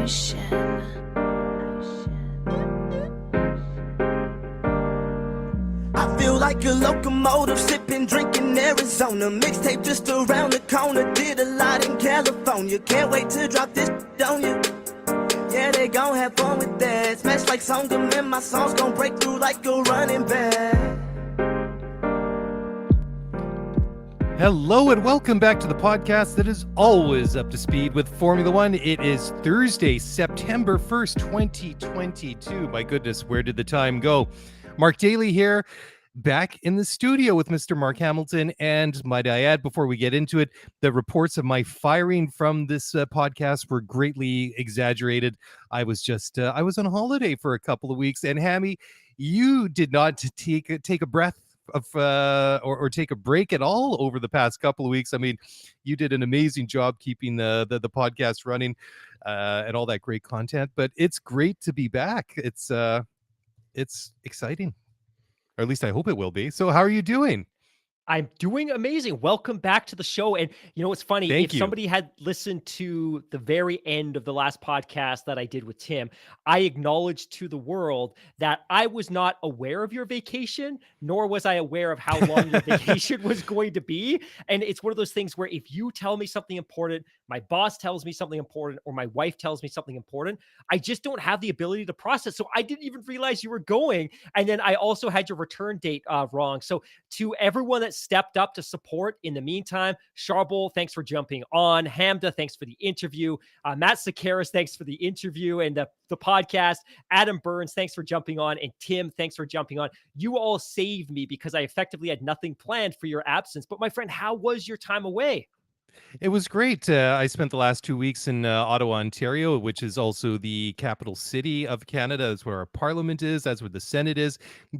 I feel like a locomotive, sipping, drinking Arizona. Mixtape just around the corner, did a lot in California. Can't wait to drop this on you. Yeah, they gon' have fun with that. Smash like Songam, and my songs gon' break through like a running back. Hello and welcome back to the podcast that is always up to speed with Formula One. It is Thursday, September 1st, 2022. My goodness, where did the time go? Mark Daly here, back in the studio with Mr. Mark Hamilton. And might I add, before we get into it, the reports of my firing from this podcast were greatly exaggerated. I was on holiday for a couple of weeks. And Hammy, you did not take a breath or take a break at all over the past couple of weeks. I mean, you did an amazing job keeping the podcast running and all that great content, but it's great to be back. It's exciting, or at least I hope it will be. So how are you doing? I'm doing amazing. Welcome back to the show. And you know what's funny? Thank you. Somebody had listened to the very end of the last podcast that I did with Tim, I acknowledged to the world that I was not aware of your vacation, nor was I aware of how long your vacation was going to be. And it's one of those things where if you tell me something important, my boss tells me something important, or my wife tells me something important, I just don't have the ability to process. So I didn't even realize you were going. And then I also had your return date wrong. So to everyone that stepped up to support in the meantime, Charbel, thanks for jumping on. Hamda, thanks for the interview. Matt Sakaris, thanks for the interview and the podcast. Adam Burns, thanks for jumping on. And Tim, thanks for jumping on. You all saved me because I effectively had nothing planned for your absence. But my friend, how was your time away? It was great. I spent the last 2 weeks in Ottawa, Ontario, which is also the capital city of Canada. That's where our parliament is. That's where the Senate is.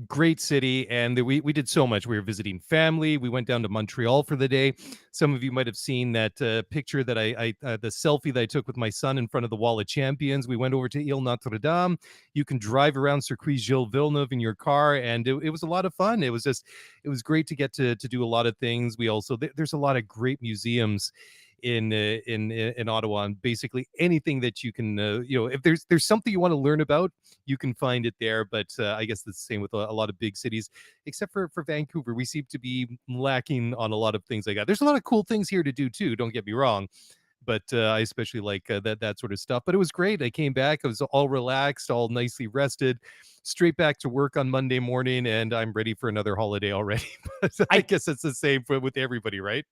Great city. And we did so much. We were visiting family. We went down to Montreal for the day. Some of you might have seen that picture that the selfie that I took with my son in front of the Wall of Champions. We went over to Ile Notre Dame. You can drive around Circuit Gilles Villeneuve in your car. And it was a lot of fun. It was great to get to do a lot of things. We also, there's a lot of great museums in Ottawa, and basically anything that you can if there's something you want to learn about, you can find it there. But I guess that's the same with a lot of big cities, except for Vancouver. We seem to be lacking on a lot of things like that. There's a lot of cool things here to do too, don't get me wrong, but I especially like that sort of stuff. But it was great. I came back, I was all relaxed, all nicely rested, straight back to work on Monday morning, and I'm ready for another holiday already. But I guess it's the same with everybody, right?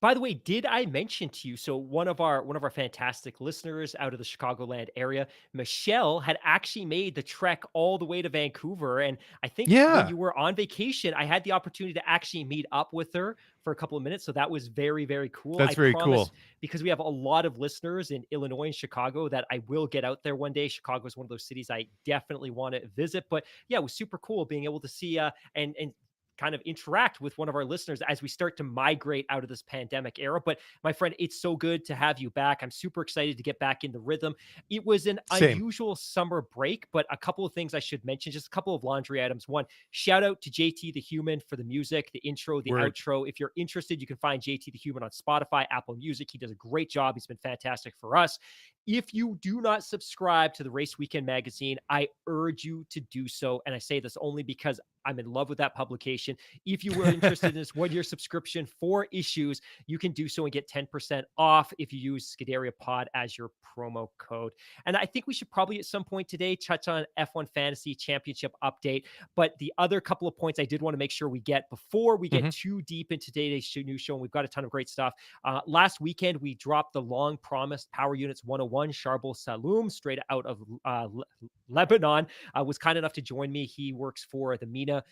By the way, did I mention to you, so one of our fantastic listeners out of the Chicagoland area, Michelle, had actually made the trek all the way to Vancouver. And I think when you were on vacation, I had the opportunity to actually meet up with her for a couple of minutes. So that was very, very cool. That's very cool. Because we have a lot of listeners in Illinois and Chicago that I will get out there one day. Chicago is one of those cities I definitely want to visit. But yeah, it was super cool being able to see and kind of interact with one of our listeners as we start to migrate out of this pandemic era. But my friend, it's so good to have you back. I'm super excited to get back in the rhythm. It was an unusual summer break, but a couple of things I should mention, just a couple of laundry items. One, shout out to JT the Human for the music, the intro, the outro. If you're interested, you can find JT the Human on Spotify, Apple Music. He does a great job. He's been fantastic for us. If you do not subscribe to the Race Weekend magazine, I urge you to do so. And I say this only because I'm in love with that publication. If you were interested in this one-year subscription, 4 issues, you can do so and get 10% off if you use Scuderia Pod as your promo code. And I think we should probably at some point today touch on F1 Fantasy Championship update. But the other couple of points I did want to make sure we get before we get too deep into today's new show, and we've got a ton of great stuff. Last weekend, we dropped the long-promised Power Units 101. Charbel Saloom, straight out of Lebanon, was kind enough to join me. He works for the MENA,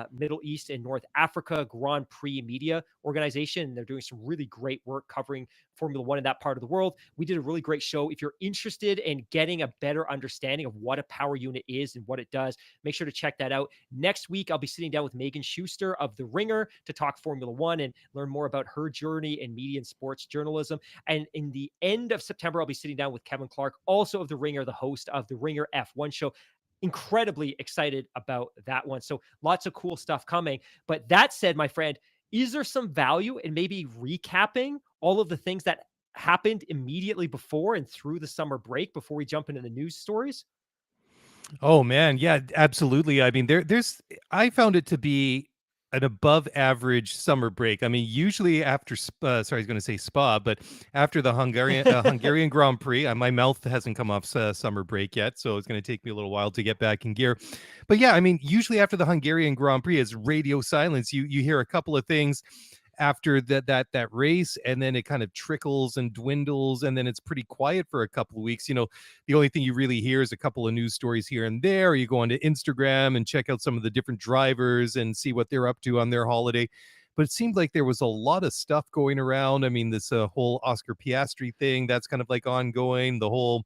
Middle East and North Africa Grand Prix media organization. They're doing some really great work covering Formula One in that part of the world. We did a really great show. If you're interested in getting a better understanding of what a power unit is and what it does, make sure to check that out. Next week, I'll be sitting down with Megan Schuster of The Ringer to talk Formula One and learn more about her journey in media and sports journalism. And in the end of September, I'll be sitting down with Kevin Clark, also of The Ringer, the host of The Ringer F1 show. Incredibly excited about that one. So lots of cool stuff coming. But that said, my friend, is there some value in maybe recapping all of the things that happened immediately before and through the summer break before we jump into the news stories? Oh man, yeah, absolutely. I mean, I found it to be an above average summer break. I mean, usually after sorry, I was going to say Spa, but after the Hungarian Grand Prix, my mouth hasn't come off summer break yet, so it's going to take me a little while to get back in gear. But yeah, I mean, usually after the Hungarian Grand Prix, it's radio silence. You hear a couple of things after that race, and then it kind of trickles and dwindles, and then it's pretty quiet for a couple of weeks. The only thing you really hear is a couple of news stories here and there. You go onto Instagram and check out some of the different drivers and see what they're up to on their holiday. But it seemed like there was a lot of stuff going around. I mean, this whole Oscar Piastri thing, that's kind of like ongoing. The whole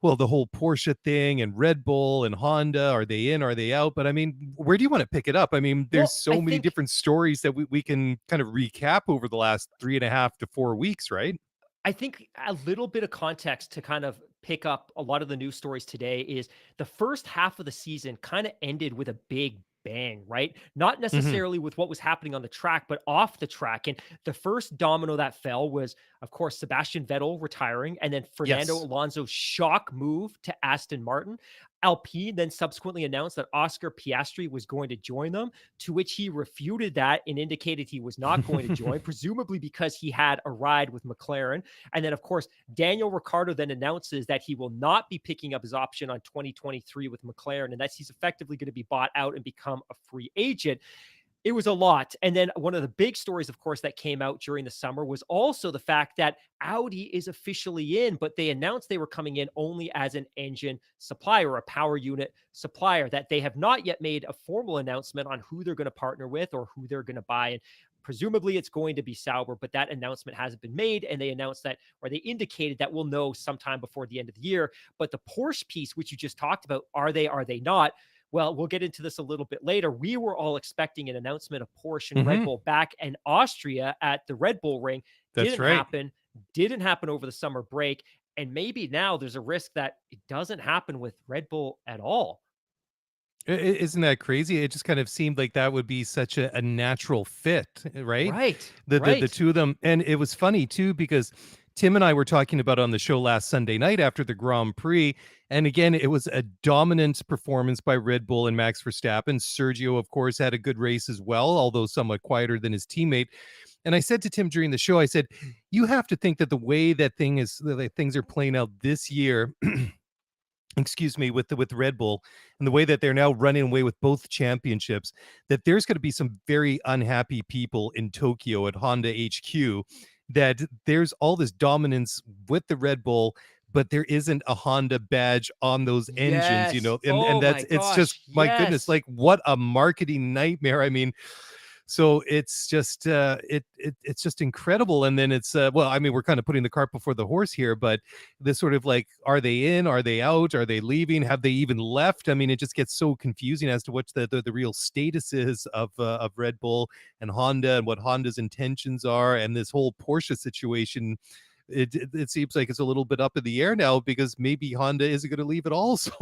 Porsche thing and Red Bull and Honda, are they in, are they out? But I mean, where do you want to pick it up? I mean, there's Well, I so many think different stories that we can kind of recap over the last 3.5 to 4 weeks, right? I think a little bit of context to kind of pick up a lot of the news stories today is the first half of the season kind of ended with a big bang, right? Not Hmm. necessarily with what was happening on the track, but off the track. And the first domino that fell was, of course, Sebastian Vettel retiring, and then Fernando Yes. Alonso's shock move to Aston Martin. Alpine then subsequently announced that Oscar Piastri was going to join them, to which he refuted that and indicated he was not going to join, presumably because he had a ride with McLaren. And then, of course, Daniel Ricciardo then announces that he will not be picking up his option on 2023 with McLaren, and that he's effectively going to be bought out and become a free agent. It was a lot. And then one of the big stories, of course, that came out during the summer was also the fact that Audi is officially in, but they announced they were coming in only as an engine supplier, a power unit supplier, that they have not yet made a formal announcement on who they're going to partner with or who they're going to buy. And presumably it's going to be Sauber, but that announcement hasn't been made. And they announced that, or they indicated that we'll know sometime before the end of the year. But the Porsche piece, which you just talked about, are they not? Well, we'll get into this a little bit later. We were all expecting an announcement of Porsche and Red Hmm. Bull back in Austria at the Red Bull Ring. That's Didn't right. happen. Didn't happen over the summer break. And maybe now there's a risk that it doesn't happen with Red Bull at all. Isn't that crazy? It just kind of seemed like that would be such a natural fit, right? Right. The Right. two of them, and it was funny too because Tim and I were talking about on the show last Sunday night after the Grand Prix, and again, it was a dominant performance by Red Bull and Max Verstappen. Sergio, of course, had a good race as well, although somewhat quieter than his teammate. And I said to Tim during the show, I said, "You have to think that the way that things are playing out this year." Excuse me, with Red Bull and the way that they're now running away with both championships, that there's going to be some very unhappy people in Tokyo at Honda HQ, that there's all this dominance with the Red Bull, but there isn't a Honda badge on those engines, Yes. and Oh my it's just, gosh. my goodness, Yes. like what a marketing nightmare. I mean, so it's just it's just incredible. And then it's well, I mean, we're kind of putting the cart before the horse here, but this sort of like, are they in, are they out, are they leaving, have they even left? I mean, it just gets so confusing as to what the real status is of Red Bull and Honda, and what Honda's intentions are, and this whole Porsche situation. It seems like it's a little bit up in the air now, because maybe Honda isn't going to leave at all. So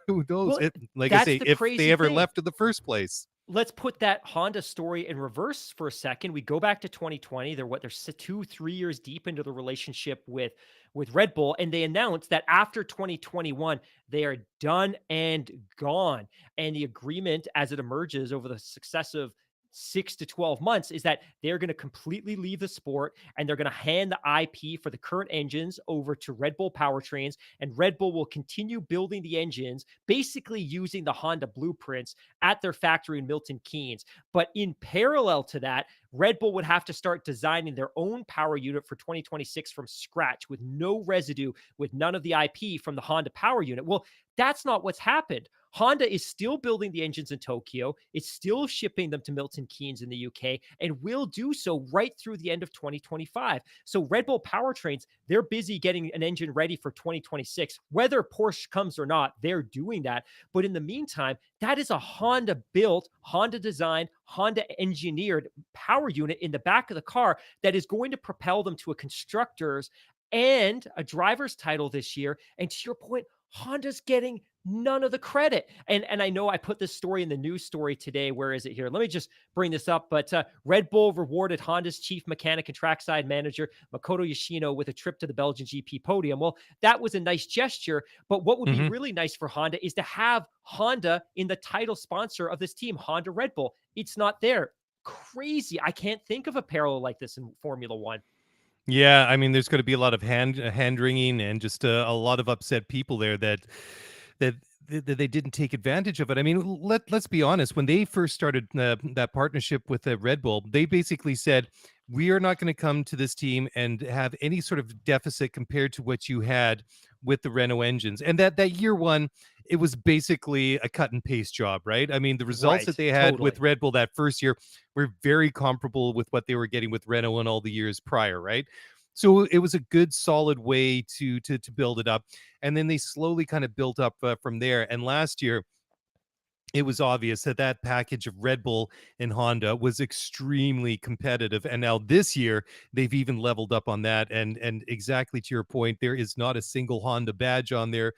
who knows? Well, Like I that's say, the if they crazy ever thing. left in the first place. Let's put that Honda story in reverse for a second. We go back to 2020. They're 2, 3 years deep into the relationship with Red Bull, and they announced that after 2021 they are done and gone. And the agreement, as it emerges over the successive 6 to 12 months, is that they're going to completely leave the sport and they're going to hand the IP for the current engines over to Red Bull powertrains, and Red Bull will continue building the engines, basically using the Honda blueprints at their factory in Milton Keynes. But in parallel to that, Red Bull would have to start designing their own power unit for 2026 from scratch, with no residue, with none of the IP from the Honda power unit. Well, that's not what's happened. Honda is still building the engines in Tokyo. It's still shipping them to Milton Keynes in the UK, and will do so right through the end of 2025. So Red Bull powertrains, they're busy getting an engine ready for 2026. Whether Porsche comes or not, they're doing that. But in the meantime, that is a Honda built, Honda designed, Honda engineered power unit in the back of the car that is going to propel them to a constructor's and a driver's title this year. And to your point, Honda's getting none of the credit. And I know I put this story in the news story today. Where is it here? Let me just bring this up. But Red Bull rewarded Honda's chief mechanic and trackside manager Makoto Yoshino with a trip to the Belgian GP podium. Well, that was a nice gesture. But what would be Hmm. really nice for Honda is to have Honda in the title sponsor of this team, Honda Red Bull. It's not there. Crazy. I can't think of a parallel like this in Formula One. Yeah, I mean, there's going to be a lot of hand wringing and just a lot of upset people there that that they didn't take advantage of it. I mean, let's be honest. When they first started that partnership with Red Bull, they basically said, "We are not going to come to this team and have any sort of deficit compared to what you had with the Renault engines." And that year one, it was basically a cut and paste job, right? I mean, the results that Right. they had with Totally. Red Bull that first year were very comparable with what they were getting with Renault in all the years prior, right? So it was a good, solid way to build it up, and then they slowly kind of built up from there. And last year, it was obvious that that package of Red Bull and Honda was extremely competitive. And now this year, they've even leveled up on that. And exactly to your point, there is not a single Honda badge on there.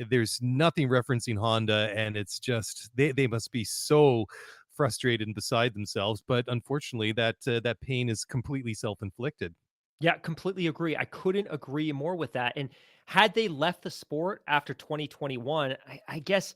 There's nothing referencing Honda, and it's just they must be so frustrated and beside themselves. But unfortunately, that pain is completely self-inflicted. Yeah, completely agree. I couldn't agree more with that. And had they left the sport after 2021, I guess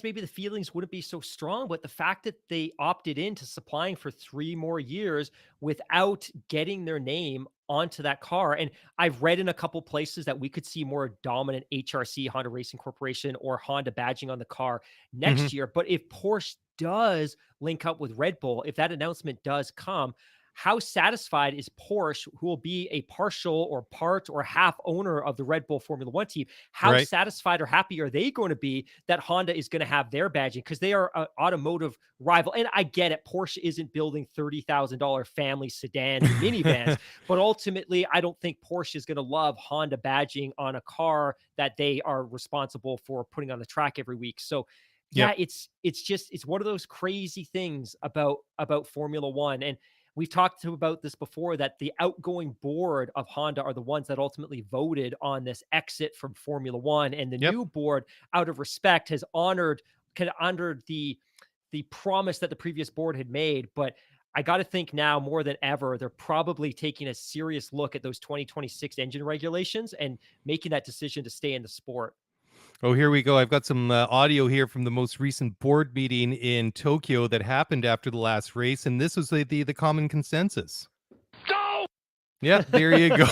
maybe the feelings wouldn't be so strong. But the fact that they opted into supplying for 3 more years without getting their name onto that car, and I've read in a couple places that we could see more dominant HRC Honda Racing Corporation or Honda badging on the car Hmm. next year. But if Porsche does link up with Red Bull, if that announcement does come, how satisfied is Porsche, who will be a partial or part or half owner of the Red Bull Formula One team? How Right. satisfied or happy are they going to be that Honda is going to have their badging? Because they are an automotive rival. And I get it, Porsche isn't building $30,000 family sedans and minivans, but ultimately, I don't think Porsche is going to love Honda badging on a car that they are responsible for putting on the track every week. So Yep. yeah, it's one of those crazy things about Formula One. And we've talked about this before, that the outgoing board of Honda are the ones that ultimately voted on this exit from Formula One, and the Yep. new board, out of respect, has honored the promise that the previous board had made. But I got to think now more than ever, they're probably taking a serious look at those 2026 engine regulations and making that decision to stay in the sport. Oh, here we go. I've got some audio here from the most recent board meeting in Tokyo that happened after the last race, and this was the common consensus. Yeah, there you go.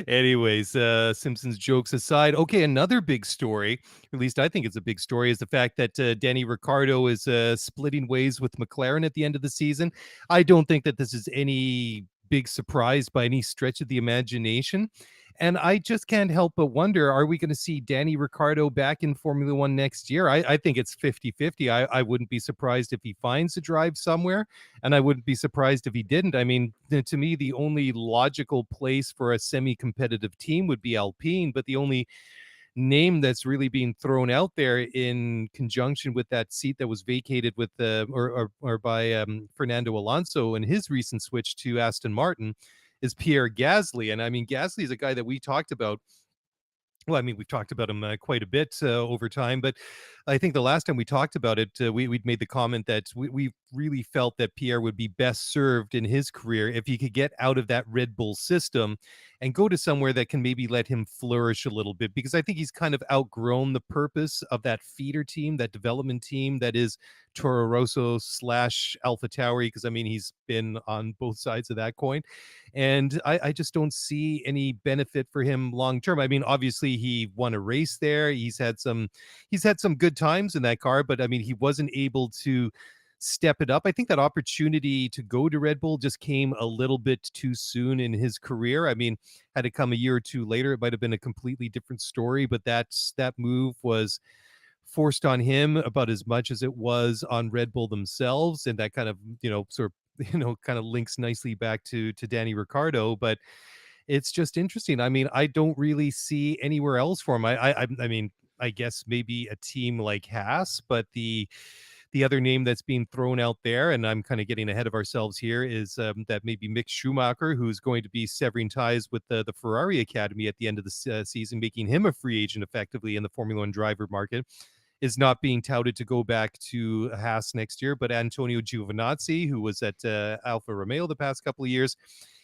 Anyways, Simpsons jokes aside, okay, another big story, at least I think it's a big story, is the fact that Danny Ricciardo is splitting ways with McLaren at the end of the season. I don't think that this is any big surprise by any stretch of the imagination. And I just can't help but wonder, are we going to see Danny Ricciardo back in Formula One next year? I think it's 50-50. I wouldn't be surprised if he finds a drive somewhere, and I wouldn't be surprised if he didn't. I mean, to me, the only logical place for a semi-competitive team would be Alpine, but the only name that's really being thrown out there in conjunction with that seat that was vacated with the or by Fernando Alonso and his recent switch to Aston Martin is Pierre Gasly. And I mean, Gasly is a guy that we talked about, well, I mean, we've talked about him quite a bit over time, but I think the last time we talked about it, we'd made the comment that we really felt that Pierre would be best served in his career if he could get out of that Red Bull system and go to somewhere that can maybe let him flourish a little bit, because I think he's kind of outgrown the purpose of that feeder team, that development team that is Toro Rosso slash Alpha Tauri, because I mean, he's been on both sides of that coin. And I just don't see any benefit for him long term. I mean, obviously he won a race there. He's had some good times in that car, but I mean, he wasn't able to step it up. I think that opportunity to go to Red Bull just came a little bit too soon in his career. I mean, had it come a year or two later, it might have been a completely different story, but that move was forced on him about as much as it was on Red Bull themselves. And that kind of, sort of, kind of links nicely back to Danny Ricciardo. But it's just interesting. I mean, I don't really see anywhere else for him. I mean, I guess maybe a team like Haas, but The other name that's being thrown out there, and I'm kind of getting ahead of ourselves here, is that maybe Mick Schumacher, who's going to be severing ties with the Ferrari Academy at the end of the season, making him a free agent effectively in the Formula One driver market, is not being touted to go back to Haas next year. But Antonio Giovinazzi, who was at Alfa Romeo the past couple of years,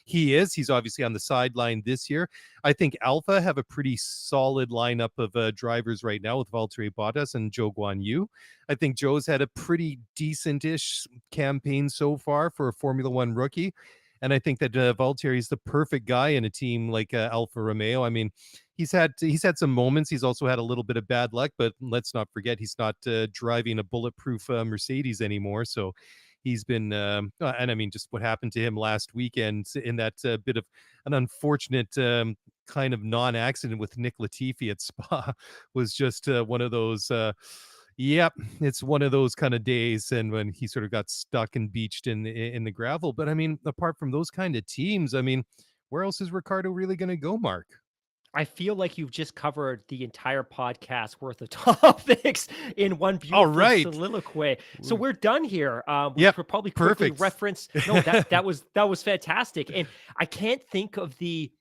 he's obviously on the sideline this year. I think Alfa have a pretty solid lineup of drivers right now with Valtteri Bottas and Zhou Guanyu. I think Joe's had a pretty decent-ish campaign so far for a Formula One rookie. And I think that Valtteri is the perfect guy in a team like Alfa Romeo. I mean, he's had some moments. He's also had a little bit of bad luck, but let's not forget he's not driving a bulletproof Mercedes anymore. So he's been, and I mean, just what happened to him last weekend in that bit of an unfortunate kind of non-accident with Nick Latifi at Spa was just one of those. Yep, it's one of those kind of days, and when he sort of got stuck and beached in the gravel. But I mean, apart from those kind of teams, I mean, where else is Ricardo really going to go, Mark? I feel like you've just covered the entire podcast worth of topics in one All beautiful right. soliloquy. So we're done here. We Yep, could probably quickly perfect. reference. No, that was fantastic, and I can't think of the.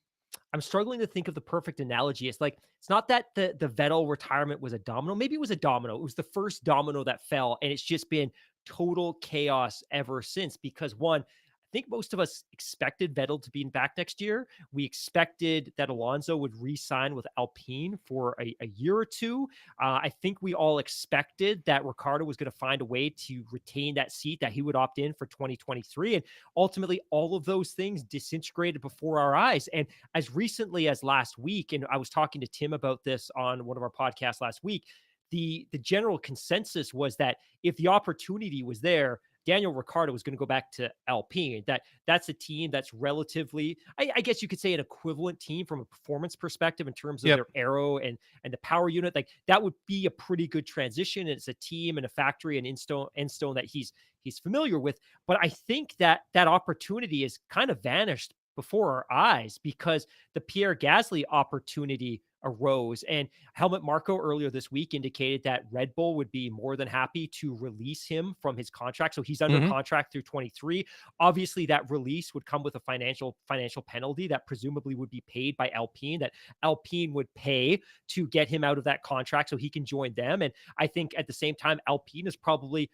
I'm struggling to think of the perfect analogy. It's like it's not that the Vettel retirement was a domino. Maybe it was a domino. It was the first domino that fell, and it's just been total chaos ever since. Because one, I think most of us expected Vettel to be back next year. We expected that Alonso would re-sign with Alpine for a year or two. I think we all expected that Ricardo was going to find a way to retain that seat, that he would opt in for 2023. And ultimately, all of those things disintegrated before our eyes. And as recently as last week, and I was talking to Tim about this on one of our podcasts last week, the general consensus was that if the opportunity was there, Daniel Ricciardo was going to go back to Alpine. That's a team that's relatively, I guess you could say, an equivalent team from a performance perspective in terms of their aero and the power unit. Like that would be a pretty good transition. It's a team and a factory and Enstone that he's familiar with. But I think that opportunity is kind of vanished before our eyes because the Pierre Gasly opportunity arose. And Helmut Marko earlier this week indicated that Red Bull would be more than happy to release him from his contract. So he's under contract through 23. Obviously, that release would come with a financial penalty that presumably would be paid by Alpine, that Alpine would pay to get him out of that contract so he can join them. And I think at the same time, Alpine is probably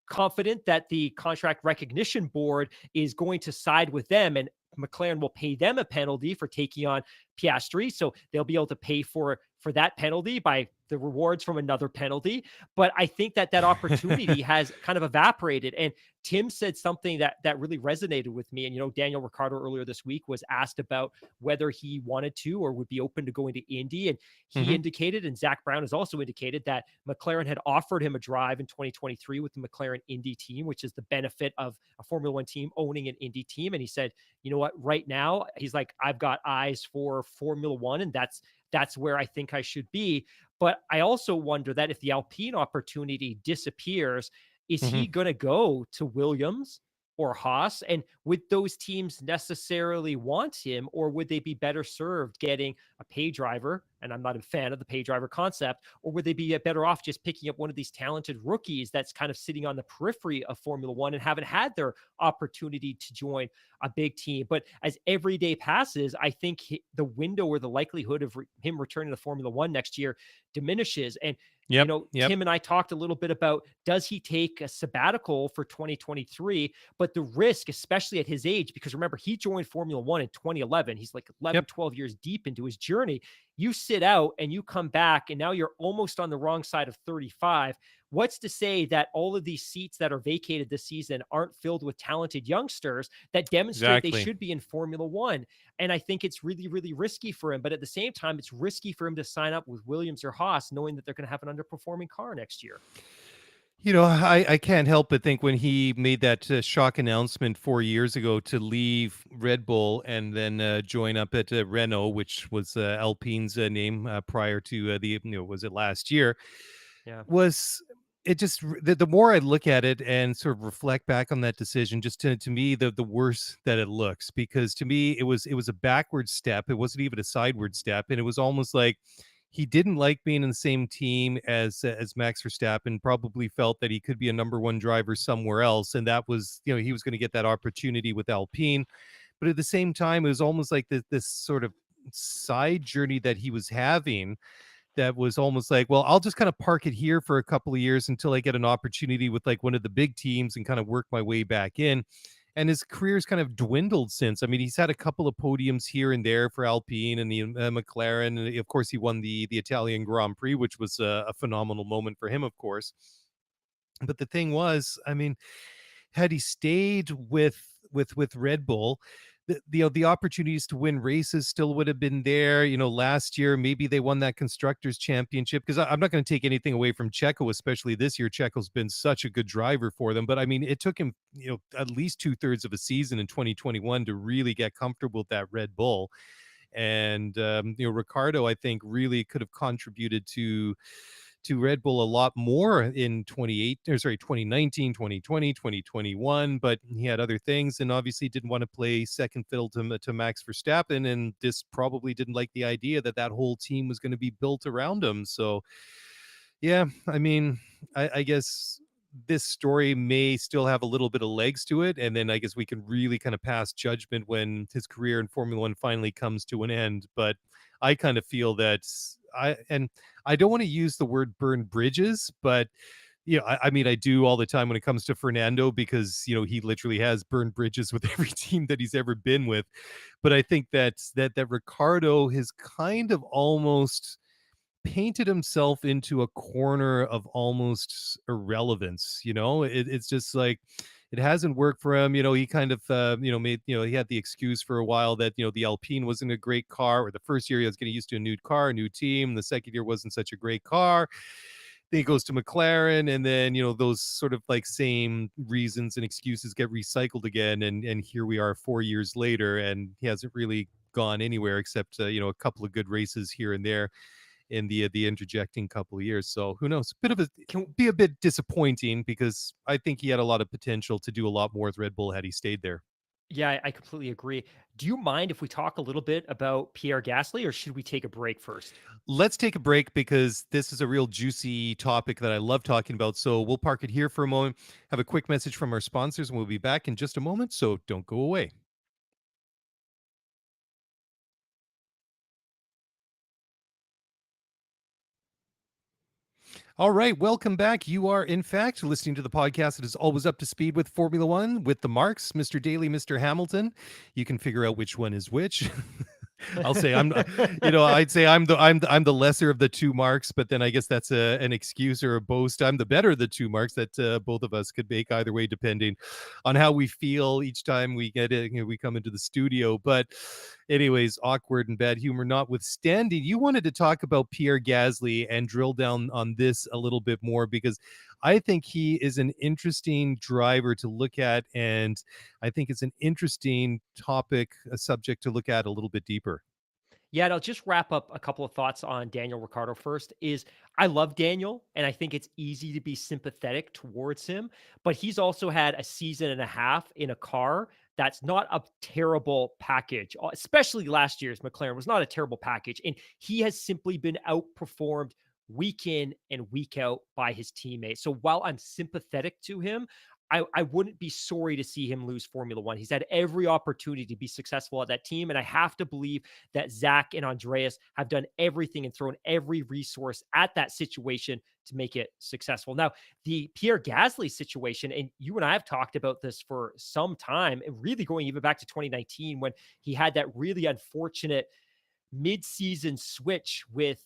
confident that the contract recognition board is going to side with them, and McLaren will pay them a penalty for taking on Piastri. So they'll be able to pay for that penalty by the rewards from another penalty. But I think that opportunity has kind of evaporated. And Tim said something that really resonated with me. And, Daniel Ricciardo earlier this week was asked about whether he wanted to or would be open to going to Indy. And he indicated, and Zach Brown has also indicated, that McLaren had offered him a drive in 2023 with the McLaren Indy team, which is the benefit of a Formula One team owning an Indy team. And he said, you know what, right now, he's like, I've got eyes for Formula One, and that's where I think I should be. But I also wonder that if the Alpine opportunity disappears, is he going to go to Williams or Haas? And would those teams necessarily want him, or would they be better served getting a pay driver? And I'm not a fan of the pay driver concept. Or would they be better off just picking up one of these talented rookies that's kind of sitting on the periphery of Formula One and haven't had their opportunity to join a big team? But as every day passes, I think the window or the likelihood of him returning to Formula One next year diminishes. And Tim and I talked a little bit about, does he take a sabbatical for 2023? But the risk, especially at his age, because remember, he joined Formula One in 2011. He's like 11, 12 years deep into his journey. You sit out and you come back, and now you're almost on the wrong side of 35. What's to say that all of these seats that are vacated this season aren't filled with talented youngsters that demonstrate they should be in Formula One? And I think it's really, really risky for him. But at the same time, it's risky for him to sign up with Williams or Haas, knowing that they're going to have an underperforming car next year. I can't help but think when he made that shock announcement 4 years ago to leave Red Bull and then join up at Renault, which was Alpine's name prior to was it last year? Yeah. Was it just the more I look at it and sort of reflect back on that decision, just to me, the worse that it looks, because to me it was a backward step. It wasn't even a sideward step. And it was almost like he didn't like being in the same team as Max Verstappen, probably felt that he could be a number one driver somewhere else. And that was, he was going to get that opportunity with Alpine. But at the same time, it was almost like this sort of side journey that he was having that was almost like, well, I'll just kind of park it here for a couple of years until I get an opportunity with like one of the big teams and kind of work my way back in. And his career's kind of dwindled since. I mean, he's had a couple of podiums here and there for Alpine and the McLaren, and of course, he won the Italian Grand Prix, which was a phenomenal moment for him, of course. But the thing was, I mean, had he stayed with Red Bull, the opportunities to win races still would have been there. Last year maybe they won that constructors championship, because I'm not going to take anything away from Checo, especially this year. Checo's been such a good driver for them, but I mean, it took him at least 2/3 of a season in 2021 to really get comfortable with that Red Bull. And Ricardo, I think, really could have contributed to Red Bull a lot more in 2019, 2020, 2021, but he had other things and obviously didn't want to play second fiddle to Max Verstappen, and just probably didn't like the idea that whole team was going to be built around him. So yeah, I mean, I guess this story may still have a little bit of legs to it, and then I guess we can really kind of pass judgment when his career in Formula One finally comes to an end. But I kind of feel that I don't want to use the word burn bridges, but I mean, I do all the time when it comes to Fernando, because he literally has burned bridges with every team that he's ever been with. But I think that Ricardo has kind of almost painted himself into a corner of almost irrelevance. It's just like, it hasn't worked for him. He kind of made, he had the excuse for a while that the Alpine wasn't a great car, or the first year he was getting used to a new car, a new team. The second year wasn't such a great car. Then he goes to McLaren, and then those sort of like same reasons and excuses get recycled again, and here we are 4 years later, and he hasn't really gone anywhere except a couple of good races here and there in the interjecting couple of years. So who knows? Can be a bit disappointing, because I think he had a lot of potential to do a lot more with Red Bull had he stayed there. Yeah, I completely agree. Do you mind if we talk a little bit about Pierre Gasly, or should we take a break first? Let's take a break, because this is a real juicy topic that I love talking about. So we'll park it here for a moment, have a quick message from our sponsors, and we'll be back in just a moment. So don't go away. All right, welcome back. You are, in fact, listening to the podcast that is always up to speed with Formula One, with the marks, Mr. Daly, Mr. Hamilton. You can figure out which one is which. I'll say I'd say I'm the lesser of the two marks, but then I guess that's an excuse or a boast. I'm the better of the two marks that both of us could make either way, depending on how we feel each time we get it. We come into the studio. But anyways, awkward and bad humor notwithstanding, you wanted to talk about Pierre Gasly and drill down on this a little bit more, because I think he is an interesting driver to look at, and I think it's an interesting topic, a subject to look at a little bit deeper. Yeah, and I'll just wrap up a couple of thoughts on Daniel Ricciardo first. Is I love Daniel, and I think it's easy to be sympathetic towards him, but he's also had a season and a half in a car that's not a terrible package. Especially last year's McLaren was not a terrible package, and he has simply been outperformed week in and week out by his teammates. So while I'm sympathetic to him, I wouldn't be sorry to see him lose Formula One. He's had every opportunity to be successful at that team. And I have to believe that Zach and Andreas have done everything and thrown every resource at that situation to make it successful. Now, the Pierre Gasly situation, and you and I have talked about this for some time, and really going even back to 2019 when he had that really unfortunate mid-season switch with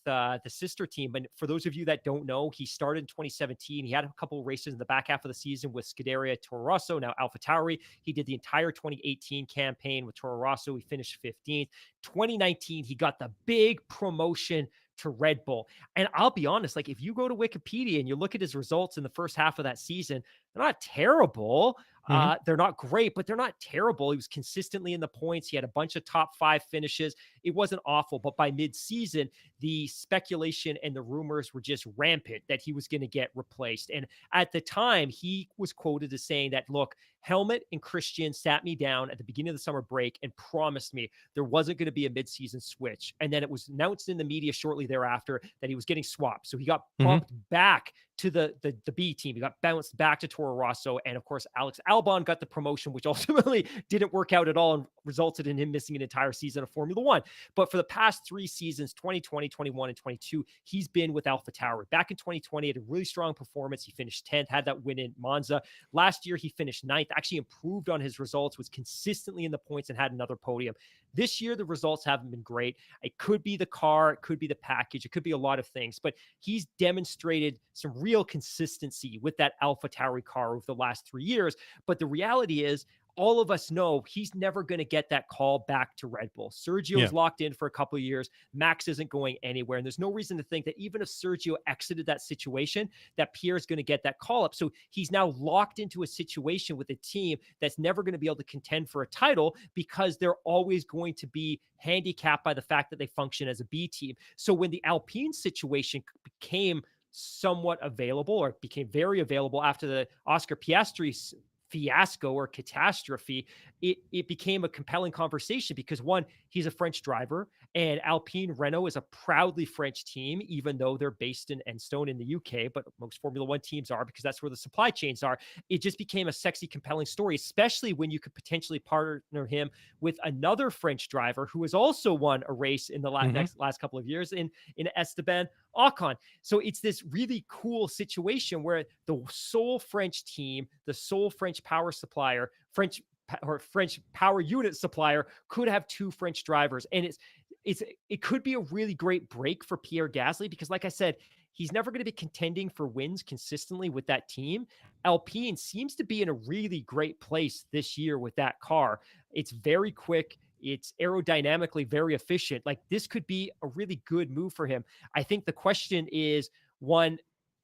the sister team. And for those of you that don't know, he started in 2017. He had a couple of races in the back half of the season with Scuderia Toro Rosso, now AlphaTauri. He did the entire 2018 campaign with Toro Rosso. He finished 15th. 2019, he got the big promotion to Red Bull. And I'll be honest, like if you go to Wikipedia and you look at his results in the first half of that season, They're not terrible. Hmm. They're not great, but they're not terrible. He was consistently in the points. He had a bunch of top 5 finishes. It wasn't awful, but by mid-season, the speculation and the rumors were just rampant that he was going to get replaced. And at the time, he was quoted as saying that, look, Helmut and Christian sat me down at the beginning of the summer break and promised me there wasn't going to be a mid-season switch. And then it was announced in the media shortly thereafter that he was getting swapped. So he got Hmm. bumped back to the B team. He got bounced back to Toro Rosso. And of course, Alex Albon got the promotion, which ultimately didn't work out at all and resulted in him missing an entire season of Formula One. But for the past 3 seasons, 2020, 21, and 22, he's been with AlphaTauri. Back in 2020, had a really strong performance. He finished 10th, had that win in Monza. Last year, he finished 9th, actually improved on his results, was consistently in the points and had another podium. This year, the results haven't been great. It could be the car, it could be the package, it could be a lot of things, but he's demonstrated some real consistency with that AlphaTauri car over the last 3 years. But the reality is, all of us know he's never going to get that call back to Red Bull. Sergio's locked in for a couple of years. Max isn't going anywhere. And there's no reason to think that even if Sergio exited that situation, that Pierre's going to get that call up. So he's now locked into a situation with a team that's never going to be able to contend for a title because they're always going to be handicapped by the fact that they function as a B team. So when the Alpine situation became somewhat available, or became very available after the Oscar Piastri fiasco or catastrophe, it became a compelling conversation because, one, he's a French driver, and Alpine Renault is a proudly French team, even though they're based in Enstone in the UK, but most Formula One teams are because that's where the supply chains are. It just became a sexy, compelling story, especially when you could potentially partner him with another French driver who has also won a race in the last couple of years in Esteban Ocon. So it's this really cool situation where the sole French team, the sole French power supplier, French power unit supplier could have 2 French drivers. And it could be a really great break for Pierre Gasly because, like I said, he's never going to be contending for wins consistently with that team. Alpine seems to be in a really great place this year with that car. It's very quick. It's aerodynamically very efficient. Like, this could be a really good move for him. I think the question is, one,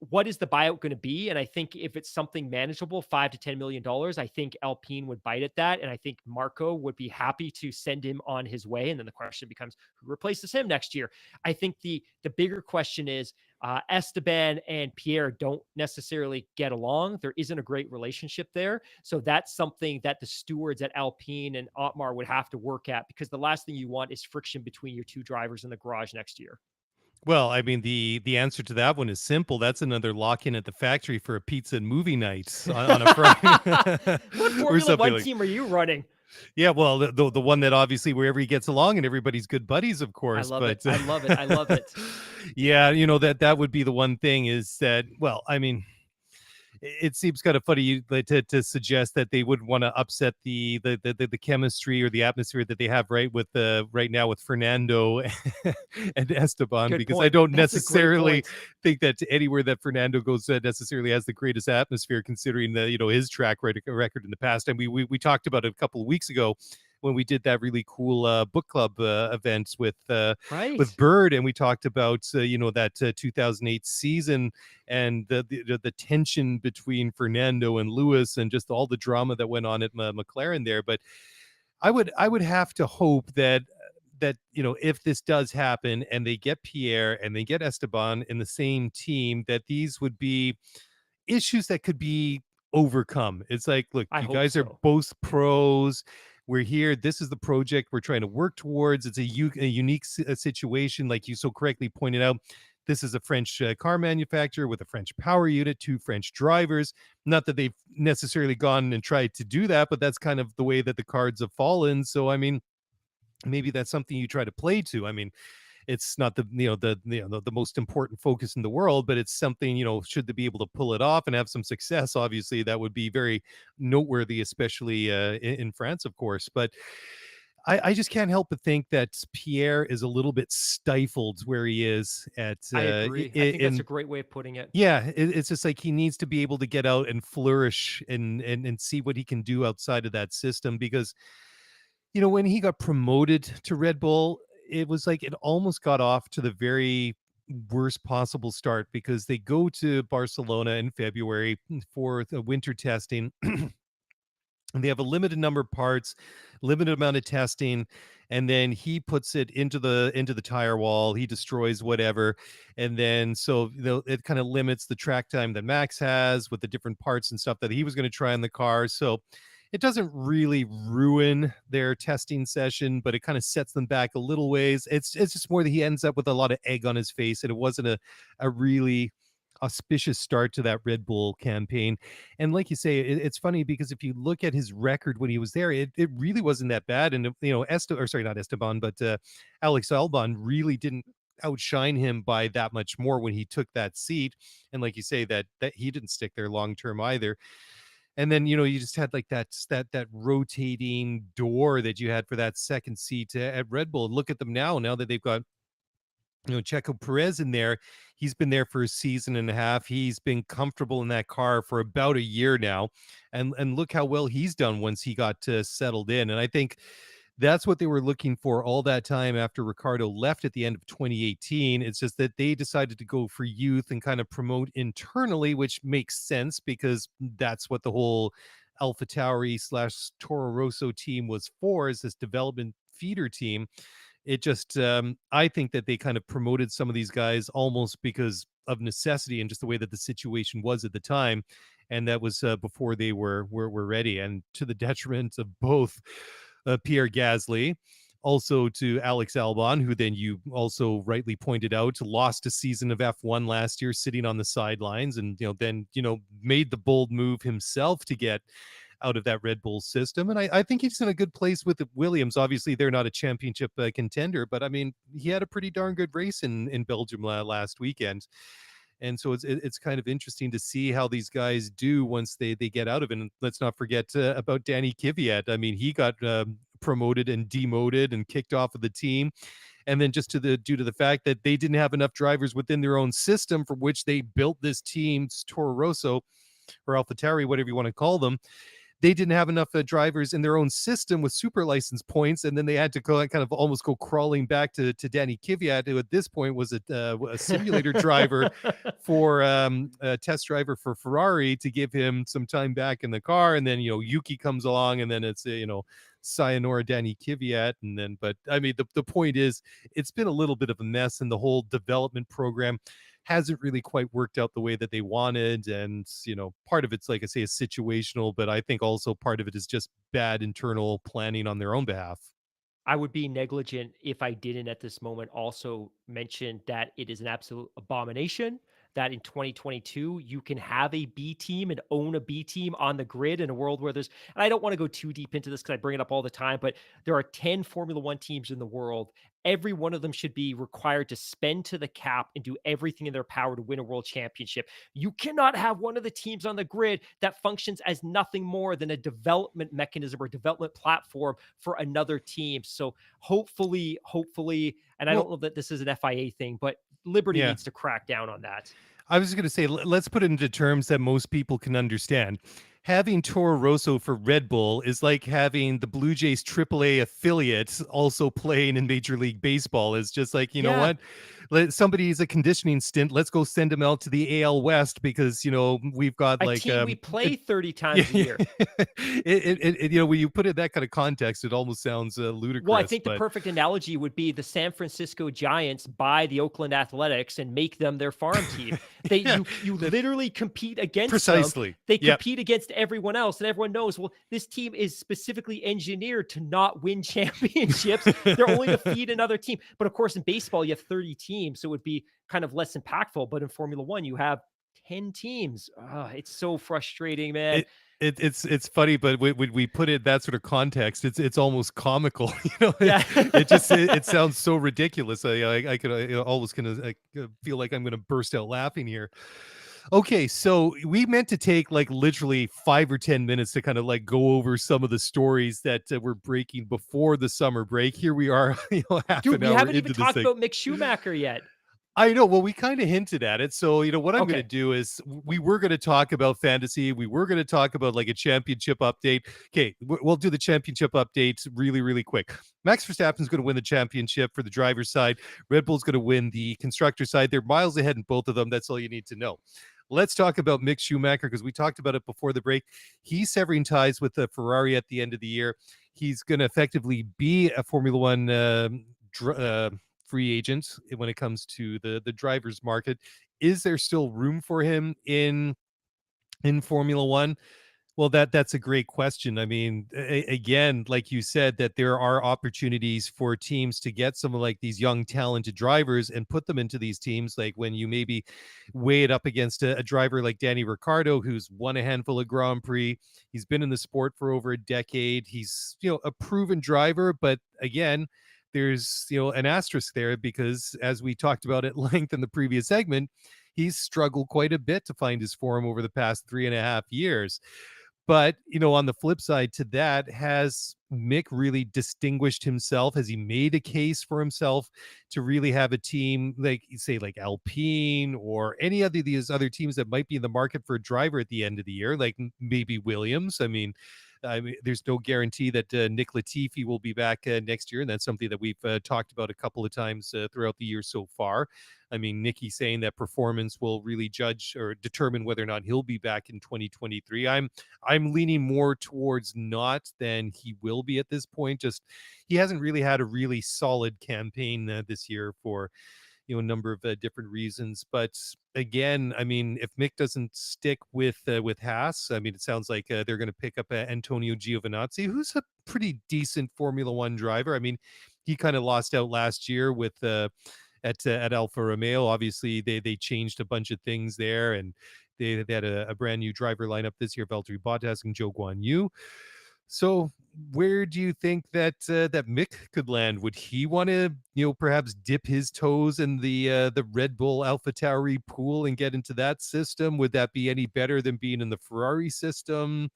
what is the buyout going to be? And I think if it's something manageable, $5 to $10 million, I think Alpine would bite at that. And I think Marco would be happy to send him on his way. And then the question becomes, who replaces him next year? I think the bigger question is, Esteban and Pierre don't necessarily get along. There isn't a great relationship there. So that's something that the stewards at Alpine and Otmar would have to work at, because the last thing you want is friction between your 2 drivers in the garage next year. Well, I mean, the answer to that one is simple. That's another lock-in at the factory for a pizza and movie night on a Friday. What Or Formula something One like. team are you running? Yeah, well, the one that obviously wherever he gets along and everybody's good buddies, of I course. love But it. I love it. I love it. yeah, that would be the one thing is that, well, I mean, it seems kind of funny to suggest that they would want to upset the chemistry or the atmosphere that they have right now with Fernando and Esteban, Good because I point. don't That's a great necessarily point. think that anywhere that Fernando goes necessarily has the greatest atmosphere, considering his track record in the past. And we talked about it a couple of weeks ago when we did that really cool book club event with Right. Bird, and we talked about that 2008 season and the tension between Fernando and Lewis and just all the drama that went on at McLaren there. But I would have to hope that if this does happen and they get Pierre and they get Esteban in the same team, that these would be issues that could be overcome. It's like, look, I you hope guys are so. both pros. We're here. This is the project we're trying to work towards. It's a unique situation, like you so correctly pointed out. This is a French car manufacturer with a French power unit, 2 French drivers. Not that they've necessarily gone and tried to do that, but that's kind of the way that the cards have fallen. So, I mean, maybe that's something you try to play to. I mean, it's not the most important focus in the world, but it's something, should they be able to pull it off and have some success, obviously that would be very noteworthy, especially in France, of course. But I just can't help but think that Pierre is a little bit stifled where he is at I agree. I think that's a great way of putting it. yeah, it's just like he needs to be able to get out and flourish and see what he can do outside of that system, because when he got promoted to Red Bull, it was like it almost got off to the very worst possible start because they go to Barcelona in February for the winter testing. And they have a limited number of parts, limited amount of testing, and then he puts it into the tire wall. He destroys whatever, and then so it kind of limits the track time that Max has with the different parts and stuff that he was going to try on the car. So it doesn't really ruin their testing session, but it kind of sets them back a little ways. It's just more that he ends up with a lot of egg on his face, and it wasn't a really auspicious start to that Red Bull campaign. And like you say, it's funny because if you look at his record when he was there, it really wasn't that bad. And not Esteban, but Alex Albon really didn't outshine him by that much more when he took that seat. And like you say, that he didn't stick there long term either. And then you just had like that rotating door that you had for that second seat at Red Bull. Look at them now that they've got Checo Perez in there. He's been there for a season and a half. He's been comfortable in that car for about a year now, and look how well he's done once he got settled in. And I think that's what they were looking for all that time after Ricardo left at the end of 2018. It's just that they decided to go for youth and kind of promote internally, which makes sense because that's what the whole AlphaTauri / Toro Rosso team was for, is this development feeder team. It just I think that they kind of promoted some of these guys almost because of necessity and just the way that the situation was at the time, and that was before they were ready, and to the detriment of both Pierre Gasly, also to Alex Albon, who then you also rightly pointed out lost a season of F1 last year sitting on the sidelines, and then made the bold move himself to get out of that Red Bull system. And I think he's in a good place with the Williams. Obviously, they're not a championship contender, but I mean, he had a pretty darn good race in Belgium last weekend. And so it's kind of interesting to see how these guys do once they get out of it. And let's not forget about Danny Kvyat. I mean, he got promoted and demoted and kicked off of the team. And then just due to the fact that they didn't have enough drivers within their own system from which they built this team, Toro Rosso or AlphaTauri, whatever you want to call them, they didn't have enough drivers in their own system with super license points, and then they had to go kind of almost go crawling back to Danny Kvyat, who at this point was a simulator driver for a test driver for Ferrari, to give him some time back in the car. And then Yuki comes along, and then it's sayonara Danny Kvyat. And then, but I mean, the point is, it's been a little bit of a mess, and the whole development program hasn't really quite worked out the way that they wanted. And part of it's, like I say, is situational, but I think also part of it is just bad internal planning on their own behalf. I would be negligent if I didn't at this moment also mention that it is an absolute abomination that in 2022 you can have a B team and own a B team on the grid in a world where and I don't want to go too deep into this because I bring it up all the time, but there are 10 Formula One teams in the world. Every one of them should be required to spend to the cap and do everything in their power to win a world championship. You cannot have one of the teams on the grid that functions as nothing more than a development mechanism or development platform for another team. So hopefully, and I don't know that this is an FIA thing, but Liberty needs to crack down on that. I was going to say, let's put it into terms that most people can understand. Having Toro Rosso for Red Bull is like having the Blue Jays AAA affiliate also playing in Major League Baseball. It's just like, you know what? Somebody's a conditioning stint. Let's go send him out to the AL West because, we've got a team we play 30 times a year. When you put it in that kind of context, it almost sounds ludicrous. Well, I think the perfect analogy would be the San Francisco Giants buy the Oakland Athletics and make them their farm team. You literally compete against precisely. Them. They compete against everyone else, and everyone knows, well, this team is specifically engineered to not win championships. They're only to feed another team. But of course, in baseball, you have 30 teams, so it would be kind of less impactful. But in Formula One, you have 10 teams. It's so frustrating, man. It's funny, but when we put it in that sort of context, it's almost comical. It sounds so ridiculous. I could always kind of feel like I'm going to burst out laughing here. Okay, so we meant to take like literally 5 or 10 minutes to kind of like go over some of the stories that were breaking before the summer break. Here we are, half Dude, an hour we haven't into even this talked thing. about Mick Schumacher yet. I know. Well, we kind of hinted at it. So, what I'm going to Okay. do is we were going to talk about fantasy. We were going to talk about like a championship update. Okay, we'll do the championship update really, really quick. Max Verstappen's going to win the championship for the driver's side. Red Bull's going to win the constructor side. They're miles ahead in both of them. That's all you need to know. Let's talk about Mick Schumacher because we talked about it before the break. He's severing ties with the Ferrari at the end of the year. He's going to effectively be a Formula One free agent when it comes to the drivers market. Is there still room for him in Formula One? Well, that's a great question. I mean, again, like you said, that there are opportunities for teams to get some of like these young, talented drivers and put them into these teams. Like when you maybe weigh it up against a driver like Danny Ricciardo, who's won a handful of Grand Prix. He's been in the sport for over a decade. He's, a proven driver, but again, there's, an asterisk there because as we talked about at length in the previous segment, he's struggled quite a bit to find his form over the past 3.5 years. But, on the flip side to that, has Mick really distinguished himself? Has he made a case for himself to really have a team like, say, like Alpine or any of these other teams that might be in the market for a driver at the end of the year, like maybe Williams? I mean, there's no guarantee that Nick Latifi will be back next year, and that's something that we've talked about a couple of times throughout the year so far. I mean, Nicky saying that performance will really judge or determine whether or not he'll be back in 2023. I'm leaning more towards not than he will be at this point. Just he hasn't really had a really solid campaign this year for a number of different reasons. But again, I mean, if Mick doesn't stick with Haas, I mean, it sounds like they're going to pick up Antonio Giovinazzi, who's a pretty decent Formula One driver. I mean, he kind of lost out last year with at Alfa Romeo. Obviously, they changed a bunch of things there, and they had a brand new driver lineup this year: Valtteri Bottas and Zhou Guanyu. So where do you think that Mick could land? Would he want to, perhaps dip his toes in the Red Bull AlphaTauri pool and get into that system? Would that be any better than being in the Ferrari system?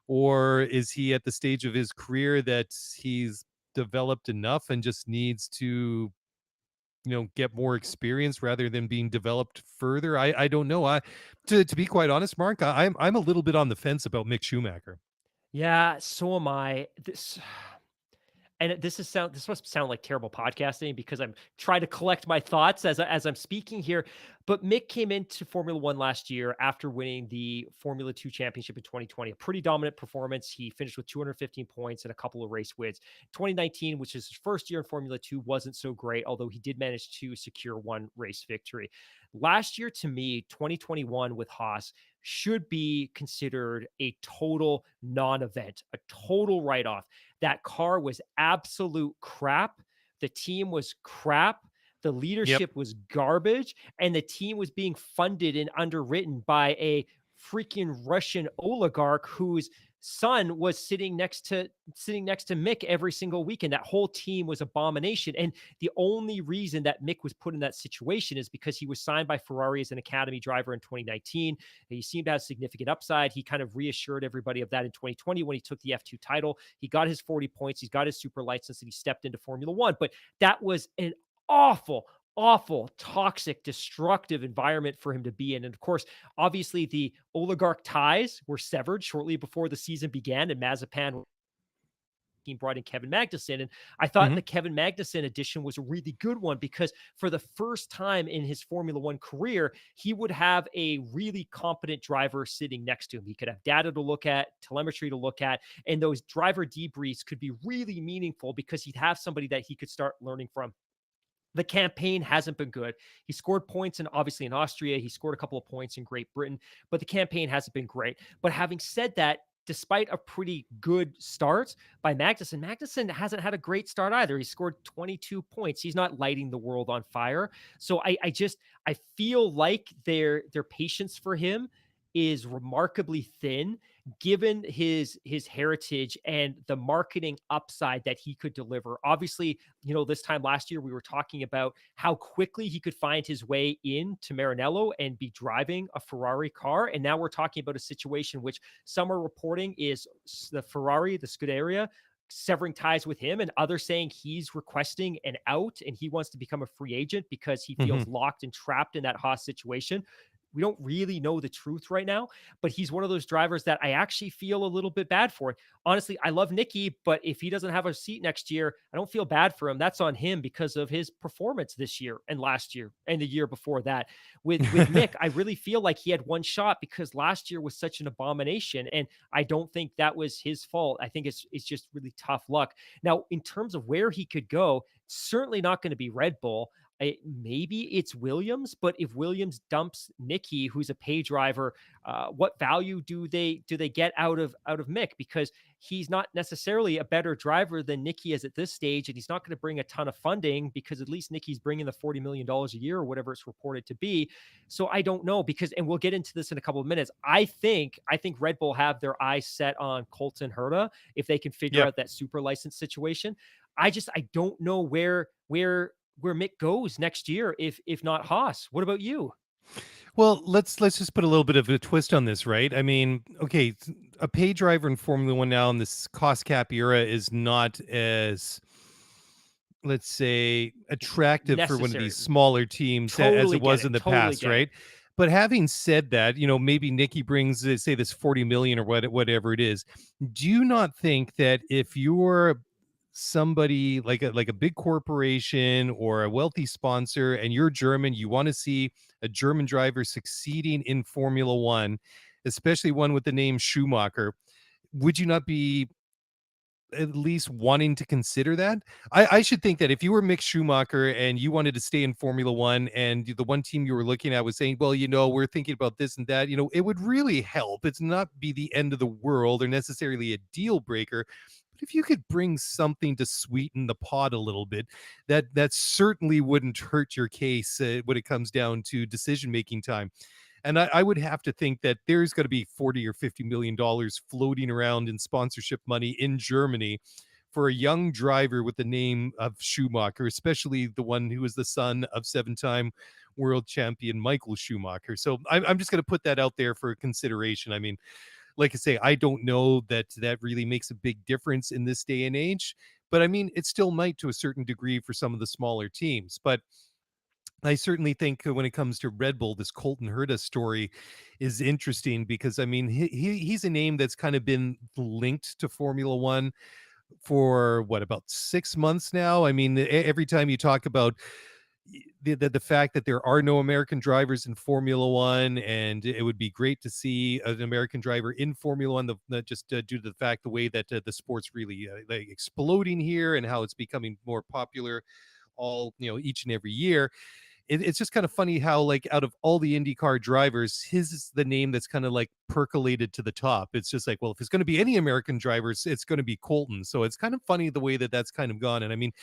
Or is he at the stage of his career that he's developed enough and just needs to, get more experience rather than being developed further? I don't know. To be quite honest, Mark, I'm a little bit on the fence about Mick Schumacher. Yeah, so am I. This must sound like terrible podcasting because I'm trying to collect my thoughts as I'm speaking here. But Mick came into Formula One last year after winning the Formula Two championship in 2020. A pretty dominant performance. He finished with 215 points and a couple of race wins. 2019, which is his first year in Formula Two, wasn't so great, although he did manage to secure one race victory. Last year, to me, 2021 with Haas should be considered a total non-event, a total write-off. That car was absolute crap. The team was crap. The Yep. leadership was garbage. And the team was being funded and underwritten by a freaking Russian oligarch whose son was sitting next to Mick every single weekend. That whole team was abomination. And the only reason that Mick was put in that situation is because he was signed by Ferrari as an academy driver in 2019. He seemed to have significant upside. He kind of reassured everybody of that in 2020 when he took the F2 title. He got his 40 points. He's got his super license and he stepped into Formula One. But that was an awful, toxic, destructive environment for him to be in. And of course, obviously, the oligarch ties were severed shortly before the season began, and Mazepin brought in Kevin Magnussen. And I thought Mhm. the Kevin Magnussen addition was a really good one because for the first time in his Formula One career, he would have a really competent driver sitting next to him. He could have data to look at, telemetry to look at, and those driver debriefs could be really meaningful because he'd have somebody that he could start learning from. The campaign hasn't been good. He scored points obviously in Austria. He scored a couple of points in Great Britain, but the campaign hasn't been great. But having said that, despite a pretty good start by Magnussen hasn't had a great start either. He scored 22 points. He's not lighting the world on fire. So I feel like their patience for him is remarkably thin given his heritage and the marketing upside that he could deliver. Obviously, this time last year we were talking about how quickly he could find his way in to Maranello and be driving a Ferrari car, and now we're talking about a situation which some are reporting is the Ferrari, the Scuderia, severing ties with him, and others saying he's requesting an out and he wants to become a free agent because he feels locked and trapped in that Haas situation. We don't really know the truth right now, but he's one of those drivers that I actually feel a little bit bad for. Honestly, I love Nicky, but if he doesn't have a seat next year, I don't feel bad for him. That's on him because of his performance this year and last year and the year before that. With Mick, I really feel like he had one shot because last year was such an abomination, and I don't think that was his fault. I think it's just really tough luck. Now, in terms of where he could go, certainly not going to be Red Bull. Maybe it's Williams, but if Williams dumps Nicky, who's a pay driver, what value do they get out of Mick? Because he's not necessarily a better driver than Nicky is at this stage, and he's not going to bring a ton of funding because at least Nicky's bringing the $40 million a year or whatever it's reported to be. So I don't know, because, and we'll get into this in a couple of minutes. I think Red Bull have their eyes set on Colton Herta if they can figure out that super license situation. I don't know where Mick goes next year if not Haas. What about you? Well, let's just put a little bit of a twist on this, right? I mean, okay, a pay driver in Formula One now in this cost cap era is not as, let's say, attractive for one of Necessary. these smaller teams as Totally it was get in it. the Totally past, get right? it. But having said that, maybe Nicky brings, say, this 40 million or whatever it is. Do you not think that if you're somebody like a big corporation or a wealthy sponsor and you're German, you want to see a German driver succeeding in Formula One, especially one with the name Schumacher, would you not be at least wanting to consider that? I should think that if you were Mick Schumacher and you wanted to stay in Formula One and the one team you were looking at was saying, well, we're thinking about this and that, it would really help. It's not be the end of the world or necessarily a deal breaker. But if you could bring something to sweeten the pot a little bit, that certainly wouldn't hurt your case when it comes down to decision-making time. And I would have to think that there's going to be 40 or $50 million floating around in sponsorship money in Germany for a young driver with the name of Schumacher, especially the one who is the son of 7-time world champion Michael Schumacher. So I'm just going to put that out there for consideration. I mean, like I say, I don't know that really makes a big difference in this day and age, but I mean, it still might to a certain degree for some of the smaller teams. But I certainly think when it comes to Red Bull, this Colton Herta story is interesting because, I mean, he's a name that's kind of been linked to Formula One for about 6 months now. I mean, every time you talk about the fact that there are no American drivers in Formula One, and it would be great to see an American driver in Formula One, just due to the fact the way that the sport's really like exploding here and how it's becoming more popular all each and every year. It's just kind of funny how, like, out of all the IndyCar drivers, his is the name that's kind of like percolated to the top. It's just like, well, if it's going to be any American drivers, it's going to be Colton. So it's kind of funny the way that that's kind of gone. And I mean,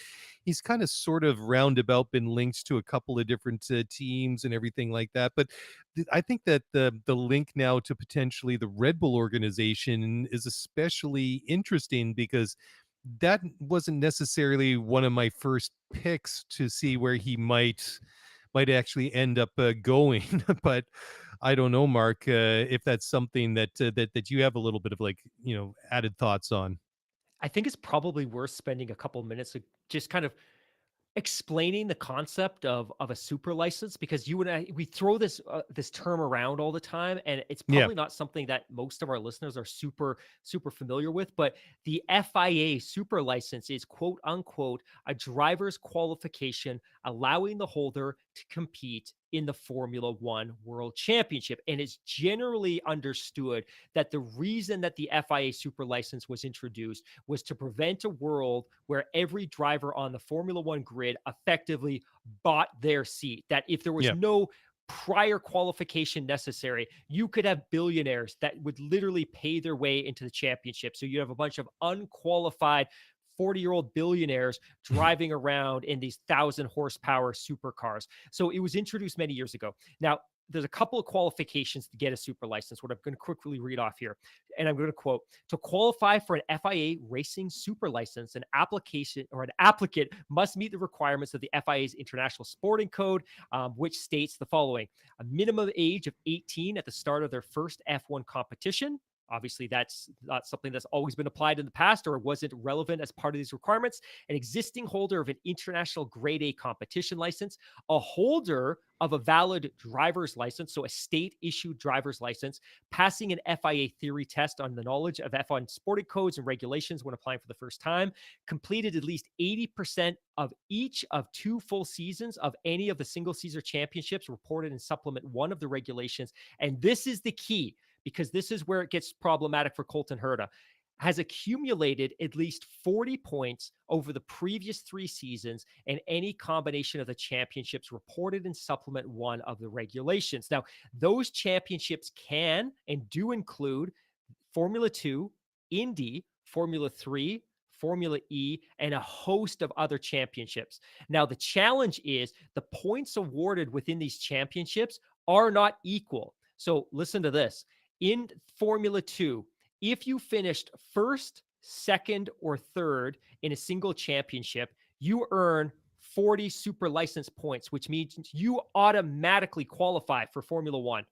he's kind of sort of roundabout been linked to a couple of different teams and everything like that. But I think that the link now to potentially the Red Bull organization is especially interesting because that wasn't necessarily one of my first picks to see where he might actually end up going. But I don't know, Mark, if that's something that that you have a little bit of, like, added thoughts on. I think it's probably worth spending a couple minutes of just kind of explaining the concept of a super license, because you and I, we throw this term around all the time, and it's Yeah. probably not something that most of our listeners are super familiar with. But the FIA super license is, quote unquote, a driver's qualification allowing the holder to compete in the Formula One World Championship. And it's generally understood that the reason that the FIA super license was introduced was to prevent a world where every driver on the Formula One grid effectively bought their seat. That if there was Yeah. no prior qualification necessary, you could have billionaires that would literally pay their way into the championship. So you have a bunch of unqualified 40-year-old billionaires driving around in these 1,000 horsepower supercars. So it was introduced many years ago. Now, there's a couple of qualifications to get a super license, what I'm going to quickly read off here. And I'm going to quote: to qualify for an FIA racing super license, an applicant must meet the requirements of the FIA's International Sporting Code, which states the following: a minimum age of 18 at the start of their first F1 competition, Obviously, that's not something that's always been applied in the past or wasn't relevant as part of these requirements. An existing holder of an international grade A competition license, a holder of a valid driver's license, so a state issued driver's license, passing an FIA theory test on the knowledge of F1 sporting codes and regulations when applying for the first time, completed at least 80% of each of 2 full seasons of any of the single season championships reported in supplement 1 of the regulations. And this is the key, because this is where it gets problematic for Colton Herta, has accumulated at least 40 points over the previous 3 seasons in any combination of the championships reported in supplement 1 of the regulations. Now, those championships can and do include Formula 2, Indy, Formula 3, Formula E, and a host of other championships. Now, the challenge is the points awarded within these championships are not equal. So listen to this. In Formula 2, if you finished first, second, or third in a single championship, you earn 40 super license points, which means you automatically qualify for Formula 1.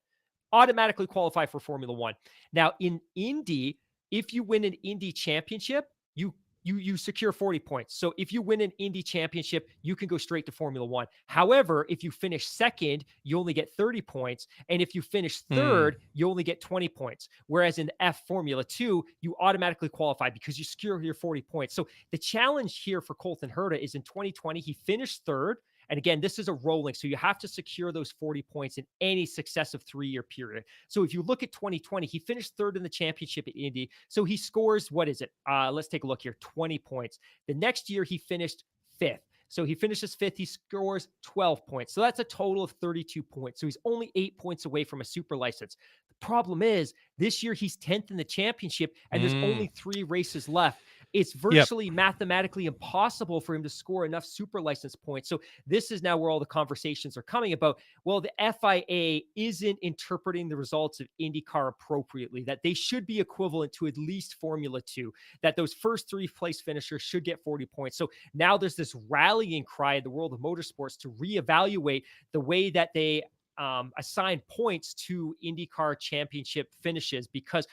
Automatically qualify for Formula 1. Now, in Indy, if you win an Indy championship, you secure 40 points. So if you win an Indy championship, you can go straight to Formula 1. However, if you finish second, you only get 30 points. And if you finish third, you only get 20 points. Whereas in F Formula 2, you automatically qualify because you secure your 40 points. So the challenge here for Colton Herta is in 2020, he finished third. And again, this is a rolling. So you have to secure those 40 points in any successive 3-year period. So if you look at 2020, he finished third in the championship at Indy. So he scores, what is it? Let's take a look here, 20 points. The next year, he finished fifth. So he finishes fifth. He scores 12 points. So that's a total of 32 points. So he's only 8 points away from a super license. The problem is this year he's 10th in the championship and there's only 3 races left. It's virtually mathematically impossible for him to score enough super license points. So this is now where all the conversations are coming about. Well, the FIA isn't interpreting the results of IndyCar appropriately, that they should be equivalent to at least Formula 2, that those first 3 place finishers should get 40 points. So now there's this rallying cry in the world of motorsports to reevaluate the way that they assign points to IndyCar championship finishes, because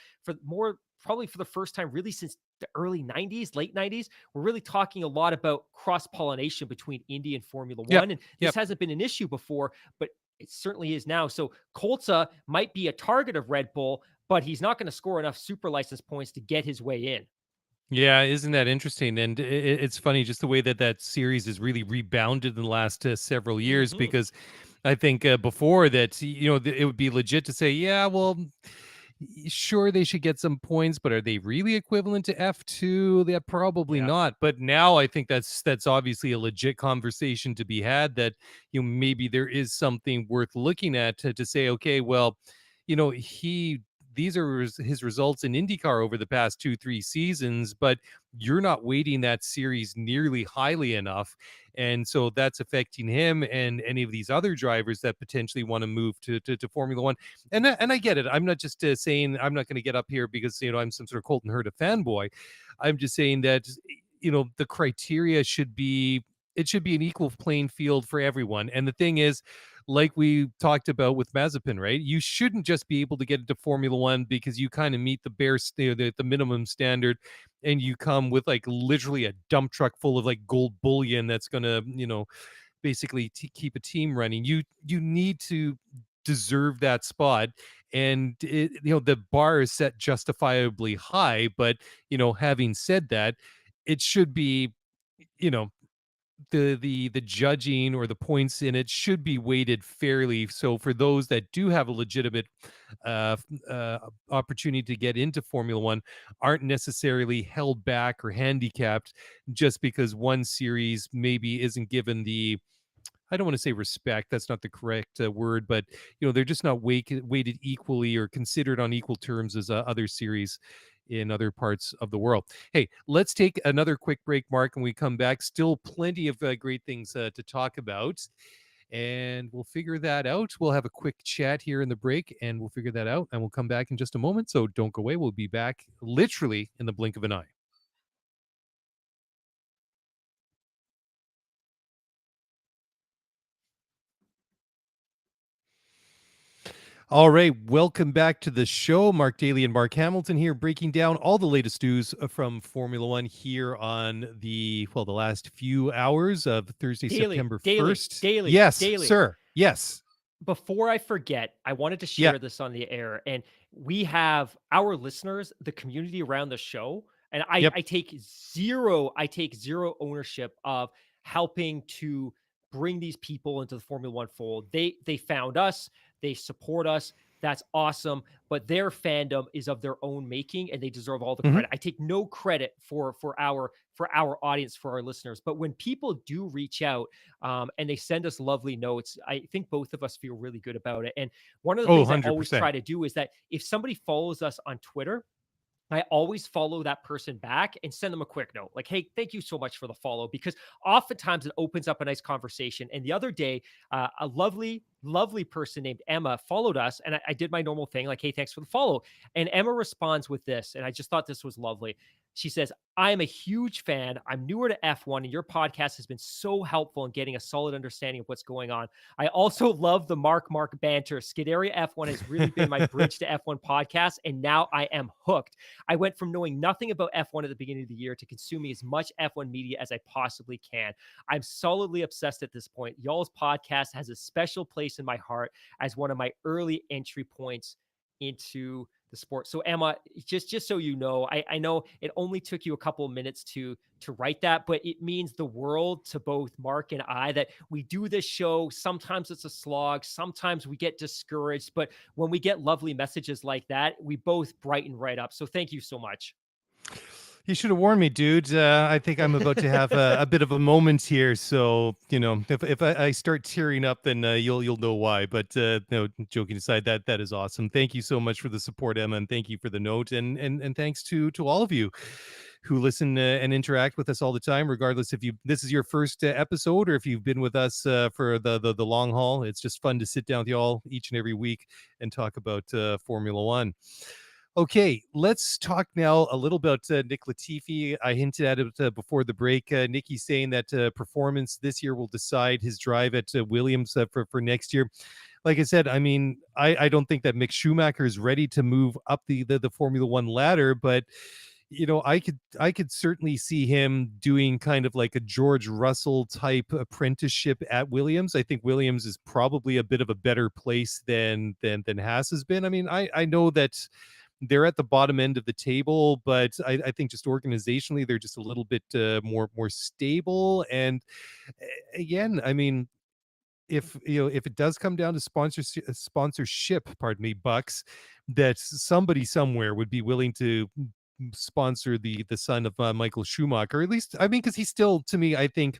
probably for the first time really since the early 90s, late 90s, we're really talking a lot about cross-pollination between Indy and Formula 1. And this hasn't been an issue before, but it certainly is now. So Colta might be a target of Red Bull, but he's not going to score enough super license points to get his way in. Yeah, isn't that interesting? And it's funny just the way that series has really rebounded in the last several years, because I think before that, it would be legit to say, yeah, well, sure, they should get some points, but are they really equivalent to F2? Yeah, probably not. But now I think that's obviously a legit conversation to be had, that maybe there is something worth looking at to say, okay, well, these are his results in IndyCar over the past 2-3 seasons, but you're not weighting that series nearly highly enough. And so that's affecting him and any of these other drivers that potentially want to move to Formula 1. And I get it. I'm not just saying, I'm not going to get up here because, I'm some sort of Colton Herta fanboy. I'm just saying that, the criteria should be an equal playing field for everyone. And the thing is, like we talked about with Mazepin, right? You shouldn't just be able to get into Formula 1 because you kind of meet the minimum standard, and you come with like literally a dump truck full of like gold bullion that's going to, basically keep a team running. You need to deserve that spot, and the bar is set justifiably high. But having said that, it should be, the judging or the points in it should be weighted fairly. So for those that do have a legitimate opportunity to get into Formula 1, aren't necessarily held back or handicapped just because one series maybe isn't given the, I don't want to say respect, that's not the correct word, but they're just not weighted equally or considered on equal terms as other series in other parts of the world. Hey, let's take another quick break, Mark, and we come back. Still plenty of great things to talk about, and we'll figure that out. We'll have a quick chat here in the break, and we'll figure that out, and we'll come back in just a moment. So don't go away. We'll be back literally in the blink of an eye. All right, welcome back to the show. Mark Daly and Mark Hamilton here, breaking down all the latest news from Formula One here on the last few hours of Thursday, Daily, September daily, 1st. daily, Yes, daily. sir. Yes. Before I forget, I wanted to Yeah. share this on the air, and we have our listeners, the community around the show, and I, Yep. I take zero ownership of helping to bring these people into the Formula One fold. They found us, they support us. That's awesome, but their fandom is of their own making, and they deserve all the Mhm. credit. I take no credit for our audience, for our listeners. But when people do reach out, and they send us lovely notes, I think both of us feel really good about it. And one of the Oh, things I always 100%. try to do is that if somebody follows us on Twitter, I always follow that person back and send them a quick note like, hey, thank you so much for the follow, because oftentimes it opens up a nice conversation. And the other day, a lovely person named Emma followed us, and I did my normal thing like, hey, thanks for the follow. And Emma responds with this, and I just thought this was lovely. She says, I am a huge fan. I'm newer to F1, and your podcast has been so helpful in getting a solid understanding of what's going on. I also love the Mark banter. Scuderia F1 has really been my bridge to F1 podcast, and now I am hooked. I went from knowing nothing about F1 at the beginning of the year to consuming as much F1 media as I possibly can. I'm solidly obsessed at this point. Y'all's podcast has a special place in my heart as one of my early entry points into the sport. So Emma, just so you know, I know it only took you a couple of minutes to write that, but it means the world to both Mark and I that we do this show. Sometimes it's a slog, sometimes we get discouraged, but when we get lovely messages like that, we both brighten right up. So thank you so much. You should have warned me, dude. I think I'm about to have a bit of a moment here. So, if I start tearing up, then you'll know why. But no, joking aside, that is awesome. Thank you so much for the support, Emma, and thank you for the note, and thanks to all of you who listen and interact with us all the time, regardless if this is your first episode or if you've been with us for the long haul. It's just fun to sit down with y'all each and every week and talk about Formula One. Okay, let's talk now a little about Nick Latifi. I hinted at it before the break. Nicky saying that performance this year will decide his drive at Williams for next year. Like I said, I mean, I don't think that Mick Schumacher is ready to move up the Formula One ladder, but I could certainly see him doing kind of like a George Russell type apprenticeship at Williams. I think Williams is probably a bit of a better place than Haas has been. I mean, I know that they're at the bottom end of the table, but I think just organizationally they're just a little bit more stable. And again, I mean, if it does come down to sponsorship, pardon me, bucks, that somebody somewhere would be willing to sponsor the son of Michael Schumacher. At least, I mean, because he's still, to me, I think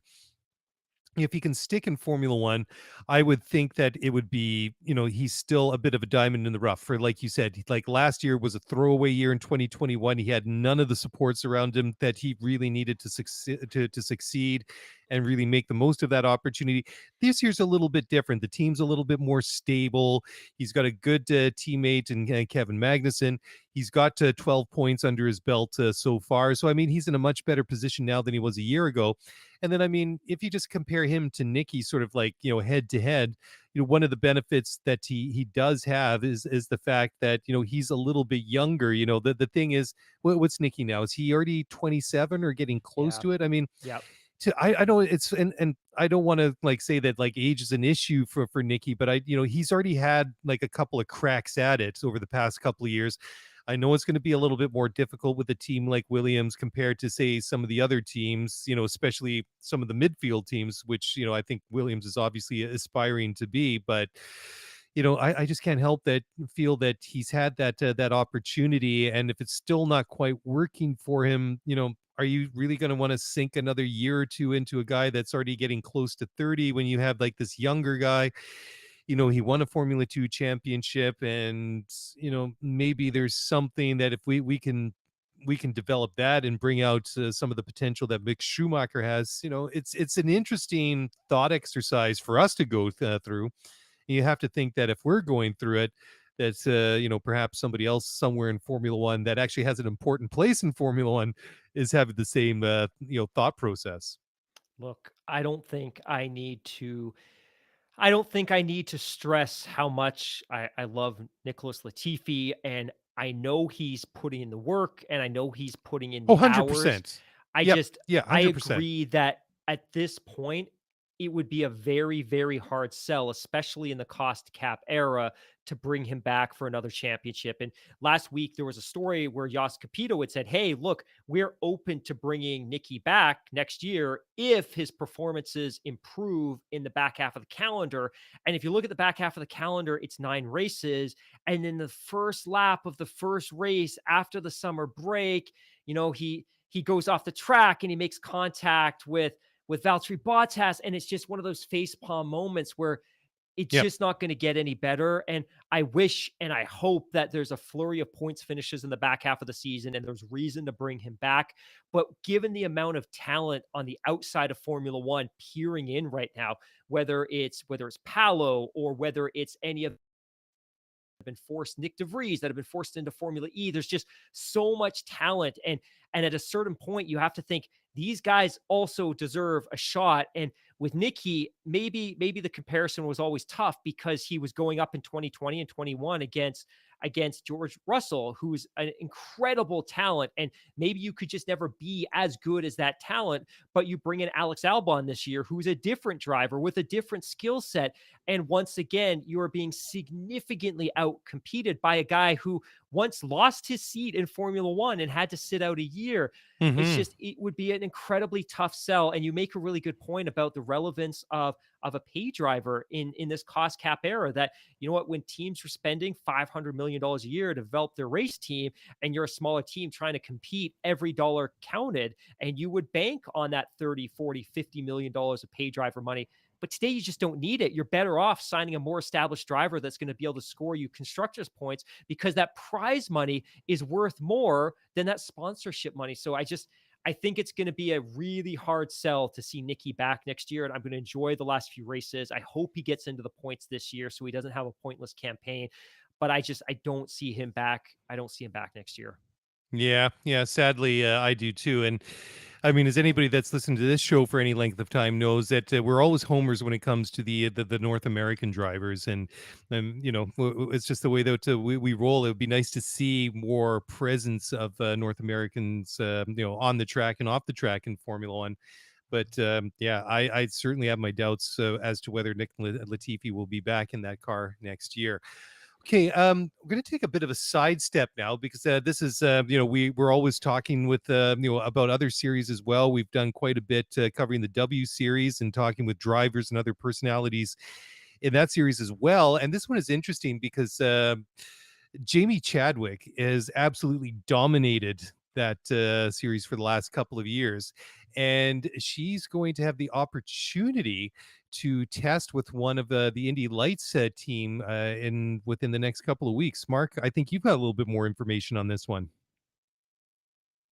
if he can stick in Formula One, I would think that it would be, he's still a bit of a diamond in the rough. For like you said, like last year was a throwaway year in 2021. He had none of the supports around him that he really needed to succeed and really make the most of that opportunity. This year's a little bit different. The team's a little bit more stable. He's got a good teammate in Kevin Magnussen. He's got 12 points under his belt so far. So, I mean, he's in a much better position now than he was a year ago. And then, I mean, if you just compare him to Nicky, sort of like, head to head, one of the benefits that he does have is the fact that, he's a little bit younger. The thing is, what's Nicky now? Is he already 27 or getting close Yeah. to it? I mean, Yeah. I know it's and I don't want to like say that like age is an issue for Nicky, but he's already had like a couple of cracks at it over the past couple of years. I know it's going to be a little bit more difficult with a team like Williams compared to say some of the other teams, especially some of the midfield teams, which I think Williams is obviously aspiring to be, but I just can't help that feel that he's had that opportunity, and if it's still not quite working for him, are you really going to want to sink another year or two into a guy that's already getting close to 30 when you have like this younger guy? He won a Formula 2 championship, and maybe there's something that if we can develop that and bring out some of the potential that Mick Schumacher has. It's an interesting thought exercise for us to go through. You have to think that if we're going through it, that perhaps somebody else somewhere in Formula One that actually has an important place in Formula One is having the same thought process. Look, I don't think I need to I don't think I need to stress how much I love Nicholas Latifi, and I know he's putting in the work, and I know he's putting in Oh, the hours. 100%. Yep. Yeah, I 100%. agree that at this point, it would be a very, very hard sell, especially in the cost cap era, to bring him back for another championship. And last week, there was a story where Jos Capito had said, hey, look, we're open to bringing Nicky back next year if his performances improve in the back half of the calendar. And if you look at the back half of the calendar, it's 9 races. And in the first lap of the first race after the summer break, he goes off the track and he makes contact with Valtteri Bottas, and it's just one of those facepalm moments where it's Yep. just not going to get any better. And I wish and I hope that there's a flurry of points finishes in the back half of the season and there's reason to bring him back. But given the amount of talent on the outside of Formula One peering in right now, whether it's Palo or whether it's any of been forced, Nick DeVries that have been forced into Formula E. There's just so much talent. And at a certain point, you have to think these guys also deserve a shot. And with Nicky, maybe the comparison was always tough because he was going up in 2020 and 21 against George Russell, who's an incredible talent. And maybe you could just never be as good as that talent, but you bring in Alex Albon this year, who's a different driver with a different skill set. And once again, you are being significantly out competed by a guy who once lost his seat in Formula One and had to sit out a year. It would be an incredibly tough sell. And you make a really good point about the relevance of a pay driver in this cost cap era, that, you know what, when teams are spending $500 million a year to develop their race team and you're a smaller team trying to compete, every dollar counted, and you would bank on that 30, 40, $50 million of pay driver money. But today you just don't need it. You're better off signing a more established driver that's going to be able to score you constructors points, because that prize money is worth more than that sponsorship money. So I think it's going to be a really hard sell to see Nicky back next year. And I'm going to enjoy the last few races. I hope he gets into the points this year so he doesn't have a pointless campaign. But I don't see him back. I don't see him back next year. Yeah, yeah. Sadly, I do too. And I mean, as anybody that's listened to this show for any length of time knows, that we're always homers when it comes to the North American drivers, and it's just the way that we roll. It would be nice to see more presence of North Americans, on the track and off the track in Formula One. But yeah, I certainly have my doubts as to whether Nick Latifi will be back in that car next year. Okay, we're going to take a bit of a sidestep now, because this is, we're always talking with, about other series as well. We've done quite a bit covering the W series and talking with drivers and other personalities in that series as well. And this one is interesting because Jamie Chadwick has absolutely dominated that series for the last couple of years, and she's going to have the opportunity to test with one of the Indy Lights team within the next couple of weeks. Mark, I think you've got a little bit more information on this one.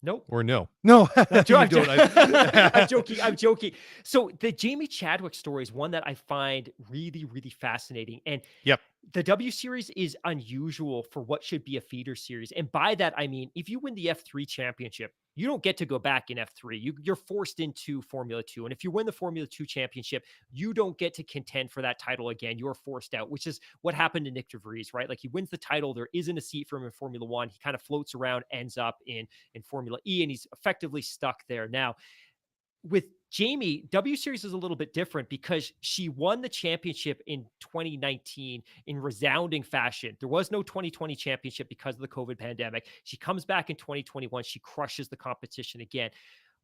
Nope. Or no? You don't. I'm joking. I'm joking. So the Jamie Chadwick story is one that I find really, really fascinating. And Yep. the W series is unusual for what should be a feeder series. And by that, I mean, if you win the F3 championship, you don't get to go back in F3. You're forced into Formula 2. And if you win the Formula 2 championship, you don't get to contend for that title again. You're forced out, which is what happened to Nick DeVries, right? Like, he wins the title. There isn't a seat for him in Formula 1. He kind of floats around, ends up in Formula E, and he's effectively stuck there. Now, with Jamie, W Series is a little bit different because she won the championship in 2019 in resounding fashion. There was no 2020 championship because of the COVID pandemic. She comes back in 2021. She crushes the competition again.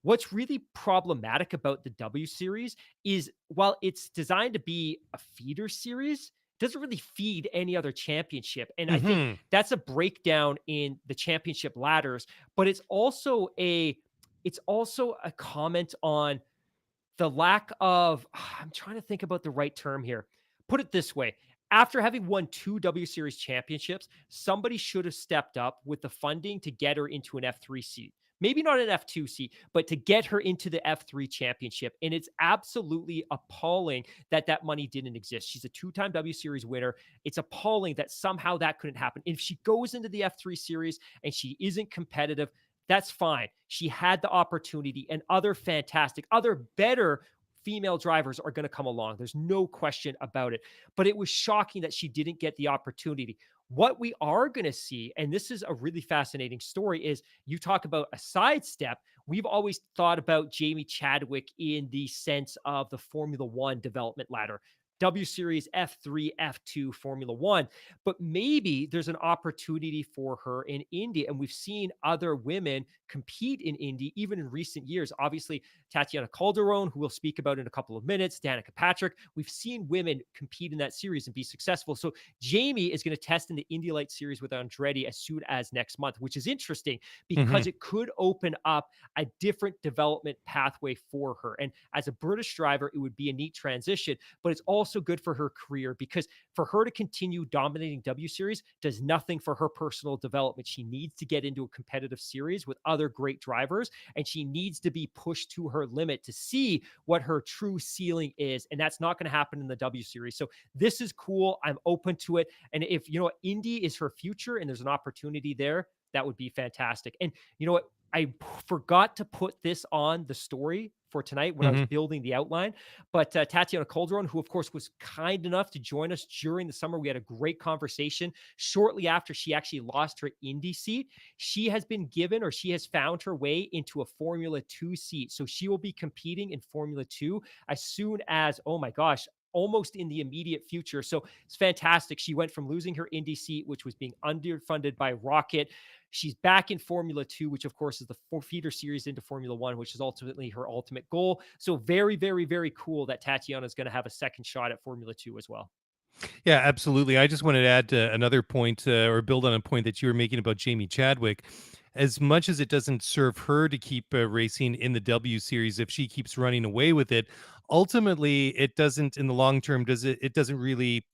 What's really problematic about the W Series is, while it's designed to be a feeder series, it doesn't really feed any other championship. And I think that's a breakdown in the championship ladders, but it's also a comment on the lack of, I'm trying to think about the right term here. Put it this way. After having won 2 W Series championships, somebody should have stepped up with the funding to get her into an F3 seat. Maybe not an F2 seat, but to get her into the F3 championship. And it's absolutely appalling that that money didn't exist. She's a 2-time W Series winner. It's appalling that somehow that couldn't happen. If she goes into the F3 series and she isn't competitive, that's fine. She had the opportunity, and other better female drivers are going to come along. There's no question about it. But it was shocking that she didn't get the opportunity. What we are going to see, and this is a really fascinating story, is you talk about a sidestep. We've always thought about Jamie Chadwick in the sense of the Formula One development ladder. W Series, F3, F2, Formula One. But maybe there's an opportunity for her in Indy. And we've seen other women compete in Indy, even in recent years. Obviously, Tatiana Calderon, who we'll speak about in a couple of minutes, Danica Patrick. We've seen women compete in that series and be successful. So Jamie is going to test in the Indy Light Series with Andretti as soon as next month, which is interesting Hmm. because it could open up a different development pathway for her. And as a British driver, it would be a neat transition, but it's also good for her career because for her to continue dominating W Series does nothing for her personal development. She needs to get into a competitive series with other great drivers, and she needs to be pushed to her limit to see what her true ceiling is. And that's not going to happen in the W Series. So this is cool. I'm open to it. And if, Indy is her future and there's an opportunity there, that would be fantastic. And you know what? I forgot to put this on the story for tonight when I was Hmm. building the outline. But Tatiana Calderon, who of course was kind enough to join us during the summer, we had a great conversation shortly after she actually lost her Indy seat. She has been given, or she has found her way into a Formula 2 seat. So she will be competing in Formula 2 as soon as, oh my gosh, almost in the immediate future. So it's fantastic. She went from losing her Indy seat, which was being underfunded by Rocket. She's back in Formula 2, which of course is the feeder series into Formula 1, which is ultimately her ultimate goal. So very, very, very cool that Tatiana is going to have a second shot at Formula 2 as well. Yeah, absolutely. I just wanted to add another point or build on a point that you were making about Jamie Chadwick. As much as it doesn't serve her to keep racing in the W Series, if she keeps running away with it, ultimately it doesn't, in the long term, it doesn't really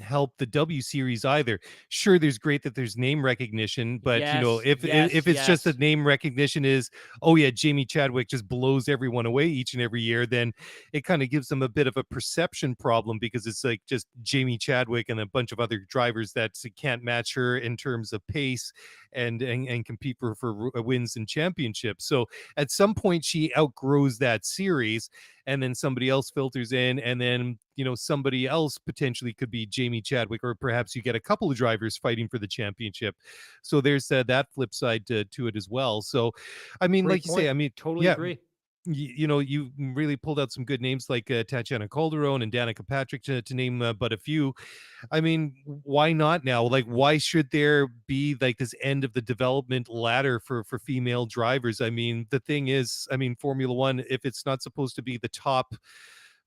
help the W Series either. Sure, there's great that there's name recognition, but Yes, if yes, it's just that yes. name recognition is, oh yeah, Jamie Chadwick just blows everyone away each and every year, then it kind of gives them a bit of a perception problem because it's like just Jamie Chadwick and a bunch of other drivers that can't match her in terms of pace and compete for wins and championships. So at some point she outgrows that series, and then somebody else filters in, and then somebody else potentially could be Jamie Chadwick, or perhaps you get a couple of drivers fighting for the championship. So there's that flip side to it as well. So I mean, Great like you say, point. I mean, Totally yeah, agree. you really pulled out some good names like Tatiana Calderon and Danica Patrick to name but a few. I mean, why not now? Like, why should there be like this end of the development ladder for female drivers? I mean, the thing is, I mean, Formula One, if it's not supposed to be the top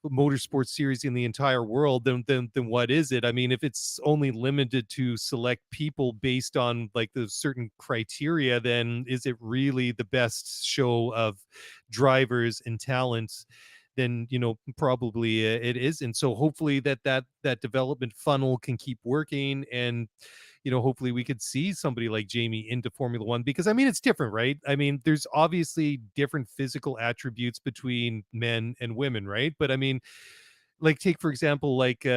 motorsports series in the entire world, then what is it? I mean, if it's only limited to select people based on like the certain criteria, then is it really the best show of drivers and talents? Then probably it isn't. So hopefully that development funnel can keep working, and hopefully we could see somebody like Jamie into Formula One, because I mean, it's different, right? I mean, there's obviously different physical attributes between men and women, right? But I mean, like take for example, like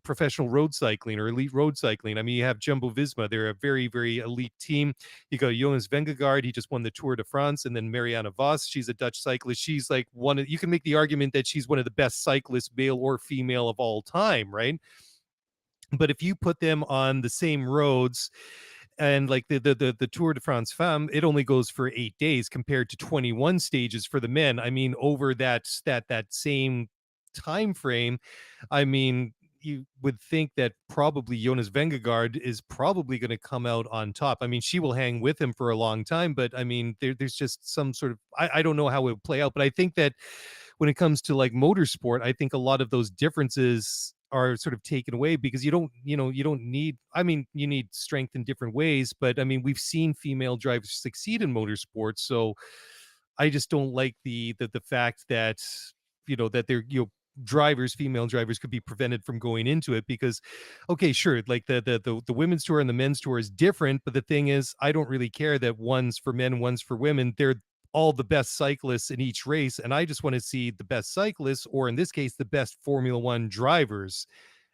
professional road cycling or elite road cycling. I mean, you have Jumbo Visma. They're a very, very elite team. You got Jonas Vingegaard. He just won the Tour de France. And then Marianne Vos. She's a Dutch cyclist. She's like you can make the argument that she's one of the best cyclists, male or female, of all time, right? But if you put them on the same roads, and like the Tour de France Femme, it only goes for 8 days compared to 21 stages for the men. I mean, over that same time frame, I mean, you would think that probably Jonas Vingegaard is probably going to come out on top. I mean, she will hang with him for a long time, but I mean, there's just some sort of I don't know how it would play out, but I think that when it comes to like motorsport, I think a lot of those differences are sort of taken away because you don't need, I mean, you need strength in different ways, but I mean, we've seen female drivers succeed in motorsports. So I just don't like the fact that that they're drivers, female drivers, could be prevented from going into it because, okay, sure, like the women's tour and the men's tour is different, but the thing is, I don't really care that one's for men, one's for women. They're all the best cyclists in each race, and I just want to see the best cyclists, or in this case, the best Formula One drivers.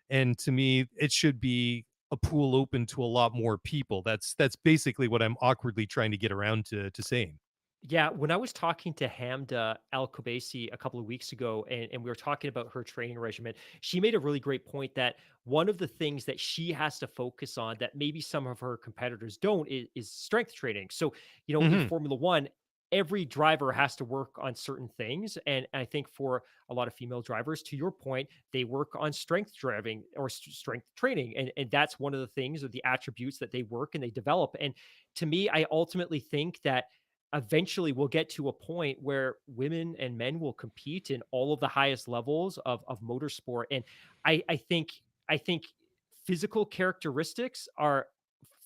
And to me, it should be a pool open to a lot more people. That's basically what I'm awkwardly trying to get around to saying. Yeah, when I was talking to Hamda Al Kubaisi a couple of weeks ago, and we were talking about her training regimen, she made a really great point that one of the things that she has to focus on that maybe some of her competitors don't is strength training. So, in Hmm. Formula One, every driver has to work on certain things. And I think for a lot of female drivers, to your point, they work on strength driving or strength training. And that's one of the things or the attributes that they work and they develop. And to me, I ultimately think that eventually we'll get to a point where women and men will compete in all of the highest levels of motorsport. And I think physical characteristics are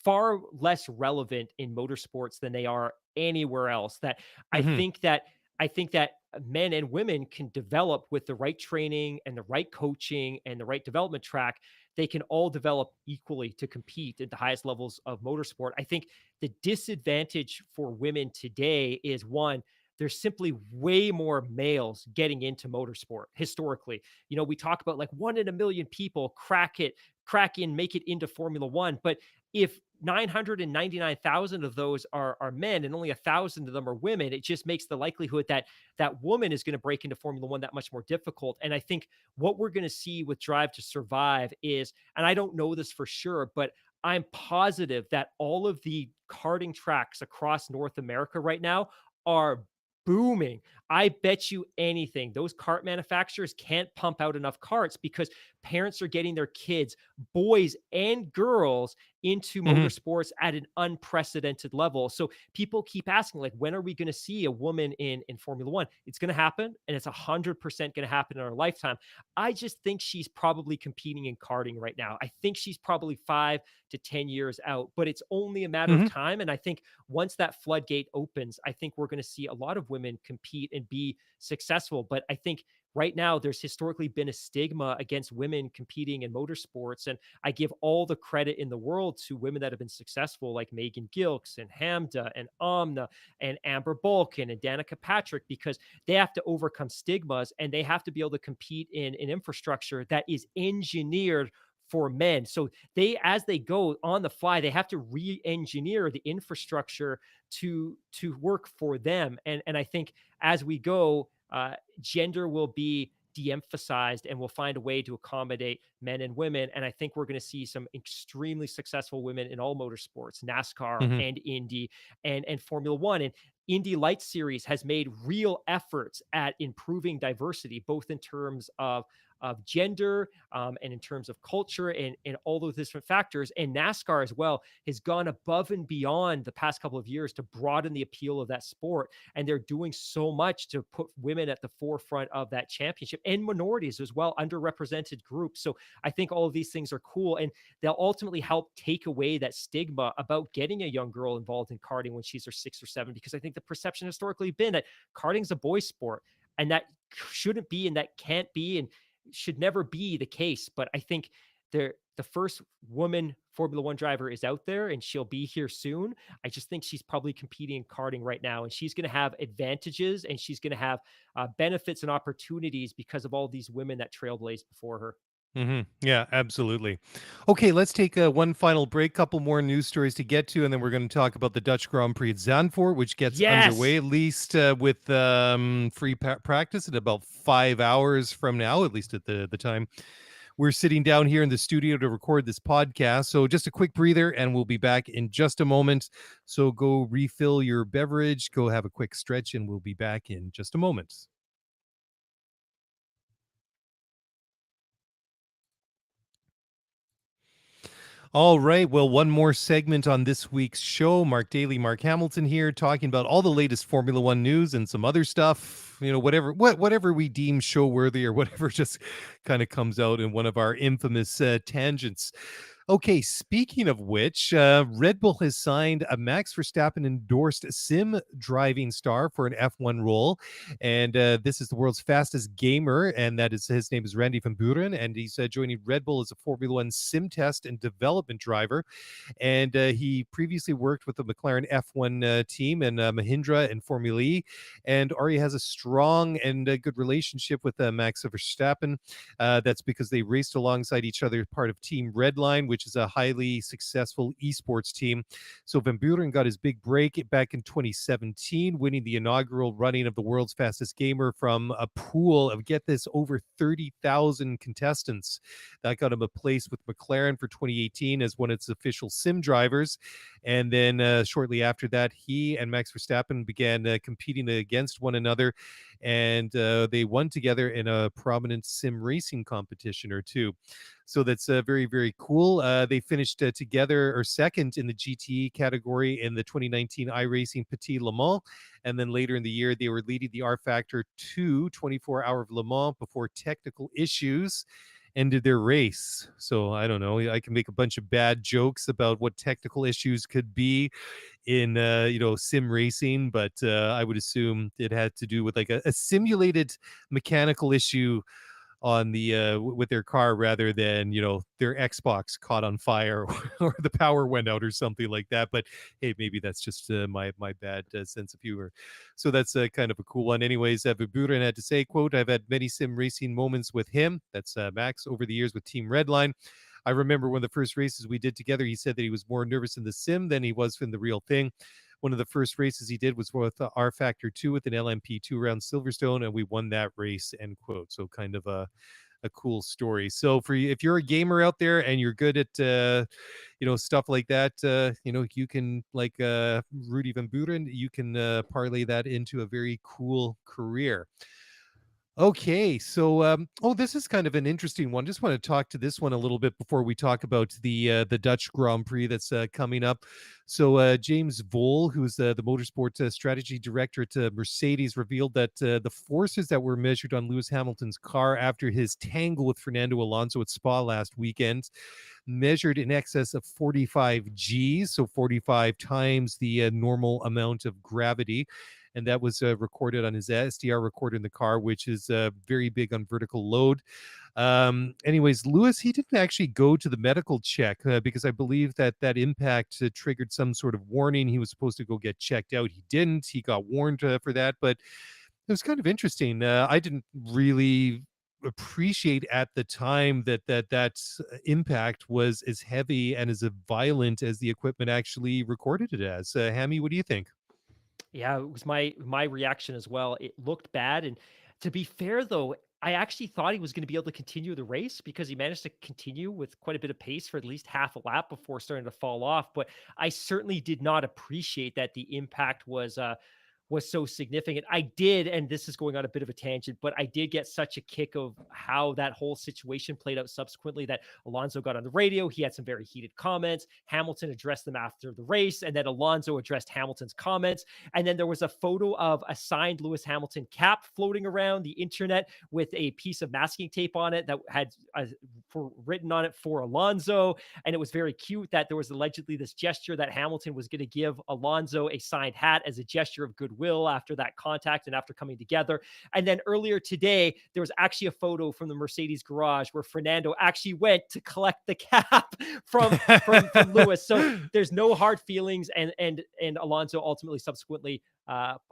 far less relevant in motorsports than they are anywhere else. That I Hmm. think that I think that men and women can develop with the right training and the right coaching and the right development track. They can all develop equally to compete at the highest levels of motorsport. I think the disadvantage for women today is one, there's simply way more males getting into motorsport historically. We talk about like 1 in a million people crack in, make it into Formula One. But if 999,000 of those are men and only 1,000 of them are women, it just makes the likelihood that that woman is going to break into Formula One that much more difficult. And I think what we're going to see with Drive to Survive is, and I don't know this for sure, but I'm positive that all of the karting tracks across North America right now are booming. I bet you anything. Those kart manufacturers can't pump out enough karts because parents are getting their kids, boys and girls, into Hmm. motorsports at an unprecedented level. So people keep asking, like, when are we going to see a woman in Formula One? It's going to happen, and it's 100% going to happen in our lifetime. I just think she's probably competing in karting right now. I think she's probably 5 to 10 years out, but it's only a matter of Hmm. time. And I think once that floodgate opens, I think we're going to see a lot of women compete and be successful. But I think right now there's historically been a stigma against women competing in motorsports. And I give all the credit in the world to women that have been successful, like Megan Gilks and Hamda and Amna and Amber Balkan and Danica Patrick, because they have to overcome stigmas and they have to be able to compete in an infrastructure that is engineered for men. So as they go on the fly, they have to re-engineer the infrastructure to work for them. And I think as we go, gender will be de-emphasized and we'll find a way to accommodate men and women. And I think we're going to see some extremely successful women in all motorsports, NASCAR Hmm. and Indy and Formula One. And Indy Light Series has made real efforts at improving diversity, both in terms of gender and in terms of culture and all those different factors. And NASCAR as well has gone above and beyond the past couple of years to broaden the appeal of that sport. And they're doing so much to put women at the forefront of that championship and minorities as well, underrepresented groups. So I think all of these things are cool. And they'll ultimately help take away that stigma about getting a young girl involved in karting when she's 6 or 7, because I think the perception historically been that karting's a boy sport, and that shouldn't be and that can't be and should never be the case. But I think the first woman Formula One driver is out there and she'll be here soon. I just think she's probably competing in karting right now, and she's going to have advantages and she's going to have benefits and opportunities because of all these women that trailblazed before her. Hmm. Yeah, absolutely. Okay, let's take one final break. Couple more news stories to get to, and then we're going to talk about the Dutch Grand Prix at Zandvoort, which gets underway Yes. at least with free practice in about 5 hours from now, at least at the time we're sitting down here in the studio to record this podcast. So just a quick breather, and we'll be back in just a moment. So go refill your beverage, go have a quick stretch, and we'll be back in just a moment. All right. Well, one more segment on this week's show. Mark Daly, Mark Hamilton here, talking about all the latest Formula One news and some other stuff. Whatever we deem show worthy or whatever just kind of comes out in one of our infamous tangents. Okay, speaking of which, Red Bull has signed a Max Verstappen endorsed sim driving star for an F1 role. And this is the world's fastest gamer, and that is his name is Randy van Buren. And he's joining Red Bull as a Formula One sim test and development driver. And he previously worked with the McLaren F1 team and Mahindra and Formula E. And Ari has a strong and good relationship with Max Verstappen. That's because they raced alongside each other, part of Team Redline, which which is a highly successful esports team. So Van Buren got his big break back in 2017, winning the inaugural running of the world's fastest gamer from a pool of, get this, over 30,000 contestants. That got him a place with McLaren for 2018 as one of its official sim drivers. And then shortly after that, he and Max Verstappen began competing against one another, and they won together in a prominent sim racing competition or two. So that's very, very cool. They finished together, or second in the GTE category in the 2019 iRacing Petit Le Mans. And then later in the year, they were leading the R Factor 2 24-hour of Le Mans before technical issues ended their race. So I don't know. I can make a bunch of bad jokes about what technical issues could be in sim racing, but I would assume it had to do with like a simulated mechanical issue on the with their car, rather than their Xbox caught on fire or the power went out or something like that. But hey, maybe that's just my bad sense of humor. So that's kind of a cool one. Anyways, Verburen had to say, quote, "I've had many sim racing moments with him," that's Max, "over the years with Team Redline. I remember one of the first races we did together, he said that he was more nervous in the sim than he was in the real thing. One of the first races he did was with R Factor 2 with an LMP2 around Silverstone, and we won that race," end quote. So kind of a cool story. So for you, if you're a gamer out there and you're good at stuff like that, you can, like Rudy Van Buren, you can parlay that into a very cool career. Okay, so this is kind of an interesting one. Just want to talk to this one a little bit before we talk about the Dutch Grand Prix that's coming up. So James Vole, who's the motorsport strategy director at Mercedes, revealed that the forces that were measured on Lewis Hamilton's car after his tangle with Fernando Alonso at Spa last weekend measured in excess of 45 Gs, so 45 times the normal amount of gravity. And that was recorded on his SDR recorder in the car, which is very big on vertical load. Anyways, Lewis, he didn't actually go to the medical check because I believe that impact triggered some sort of warning. He was supposed to go get checked out. He didn't. He got warned for that. But it was kind of interesting. I didn't really appreciate at the time that impact was as heavy and as violent as the equipment actually recorded it as. Hammy, what do you think? Yeah, it was my reaction as well. It looked bad, and to be fair though, I actually thought he was going to be able to continue the race because he managed to continue with quite a bit of pace for at least half a lap before starting to fall off. But I certainly did not appreciate that the impact was so significant. I did, and this is going on a bit of a tangent, but I did get such a kick of how that whole situation played out subsequently, that Alonso got on the radio. He had some very heated comments. Hamilton addressed them after the race, and then Alonso addressed Hamilton's comments. And then there was a photo of a signed Lewis Hamilton cap floating around the internet with a piece of masking tape on it that had written on it for Alonso. And it was very cute that there was allegedly this gesture that Hamilton was going to give Alonso a signed hat as a gesture of goodwill after that contact and after coming together. And then earlier today, there was actually a photo from the Mercedes garage where Fernando actually went to collect the cap from Lewis. So there's no hard feelings. And Alonso ultimately subsequently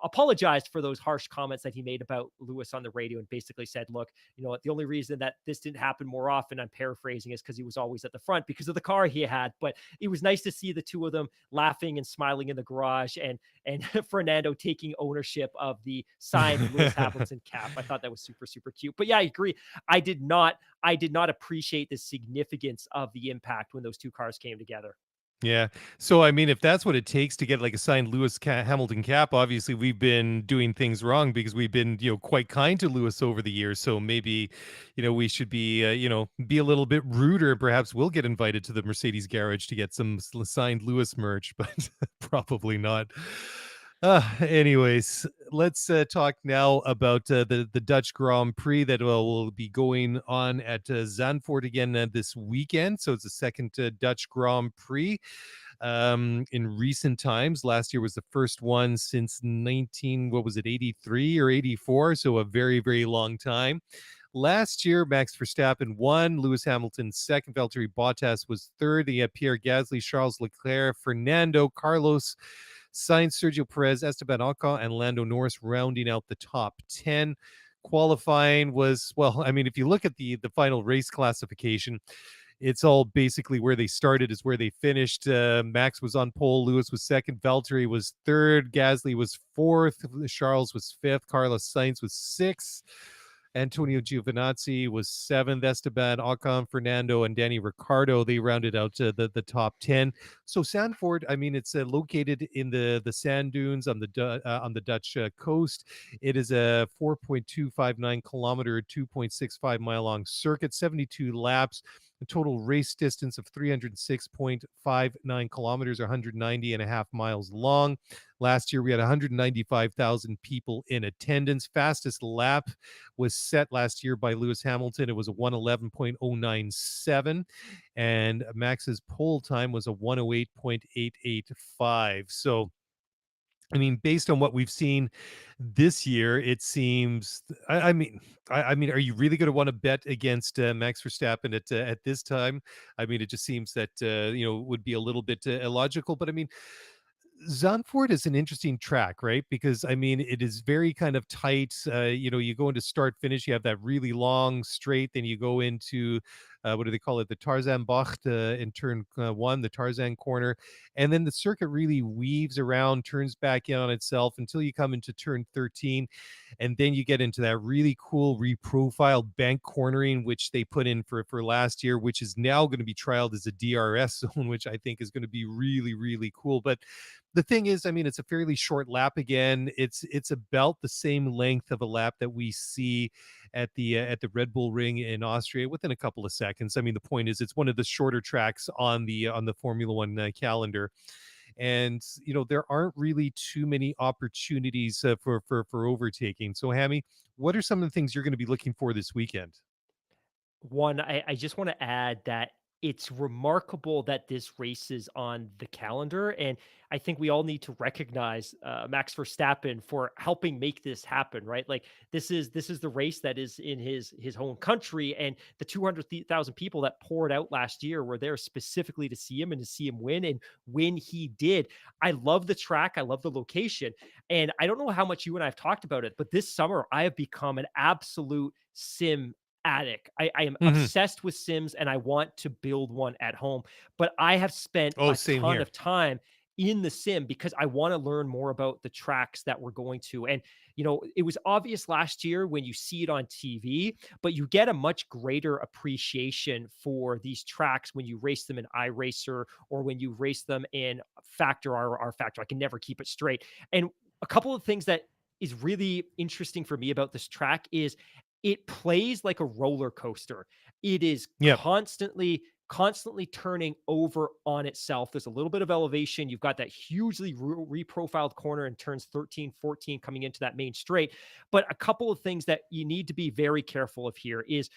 apologized for those harsh comments that he made about Lewis on the radio, and basically said, look, the only reason that this didn't happen more often, I'm paraphrasing, is because he was always at the front because of the car he had. But it was nice to see the two of them laughing and smiling in the garage, and Fernando taking ownership of the signed Lewis Hamilton cap. I thought that was super, super cute. But yeah, I agree. I did not appreciate the significance of the impact when those two cars came together. Yeah. So, I mean, if that's what it takes to get like a signed Lewis Hamilton cap, obviously we've been doing things wrong because we've been, quite kind to Lewis over the years. So maybe, we should be, be a little bit ruder. Perhaps we'll get invited to the Mercedes garage to get some signed Lewis merch, but probably not. Anyways, let's talk now about the Dutch Grand Prix that will be going on at Zandvoort again this weekend. So it's the second Dutch Grand Prix in recent times. Last year was the first one since 83 or 84? So a very, very long time. Last year, Max Verstappen won, Lewis Hamilton second, Valtteri Bottas was third. They had Pierre Gasly, Charles Leclerc, Fernando, Carlos Sainz, Sergio Perez, Esteban Ocon, and Lando Norris rounding out the top 10. Qualifying was, well, I mean, if you look at the final race classification, it's all basically where they started is where they finished. Max was on pole, Lewis was second, Valtteri was third, Gasly was fourth, Charles was fifth, Carlos Sainz was sixth, Antonio Giovinazzi was seventh, Esteban Ocon, Fernando, and Danny Ricciardo, they rounded out the top 10. So Zandvoort, I mean, it's located in the sand dunes on the Dutch coast. It is a 4.259 kilometer, 2.65 mile long circuit, 72 laps, a total race distance of 306.59 kilometers, or 190 and a half miles long. Last year, we had 195,000 people in attendance. Fastest lap was set last year by Lewis Hamilton. It was a 111.097. And Max's pole time was a 108.885. So, I mean, based on what we've seen this year, it seems. I mean, are you really going to want to bet against Max Verstappen at this time? I mean, it just seems that would be a little bit illogical. But I mean, Zandvoort is an interesting track, right? Because I mean, it is very kind of tight. You go into start finish, you have that really long straight, then you go into what do they call it? The Tarzan Bocht in turn one, the Tarzan corner, and then the circuit really weaves around, turns back in on itself until you come into turn 13, and then you get into that really cool reprofiled bank cornering, which they put in for last year, which is now going to be trialed as a DRS zone, which I think is going to be really, really cool. But the thing is, I mean, it's a fairly short lap again. It's about the same length of a lap that we see at the Red Bull Ring in Austria within a couple of seconds. I mean, the point is, it's one of the shorter tracks on the Formula One calendar, and there aren't really too many opportunities for overtaking. So, Hammy, what are some of the things you're going to be looking for this weekend? One, I just want to add that it's remarkable that this race is on the calendar. And I think we all need to recognize Max Verstappen for helping make this happen, right? Like this is the race that is in his home country, and the 200,000 people that poured out last year were there specifically to see him and to see him win. And when he did, I love the track, I love the location, and I don't know how much you and I have talked about it, but this summer I have become an absolute sim addict. I am Hmm. obsessed with Sims and I want to build one at home. But I have spent Oh, a same ton here. of time in the sim because I want to learn more about the tracks that we're going to. And, it was obvious last year when you see it on TV, but you get a much greater appreciation for these tracks when you race them in iRacer or when you race them in Factor R Factor. I can never keep it straight. And a couple of things that is really interesting for me about this track is it plays like a roller coaster. It is Yep. constantly turning over on itself. There's a little bit of elevation. You've got that hugely reprofiled corner in turns 13, 14 coming into that main straight. But a couple of things that you need to be very careful of here is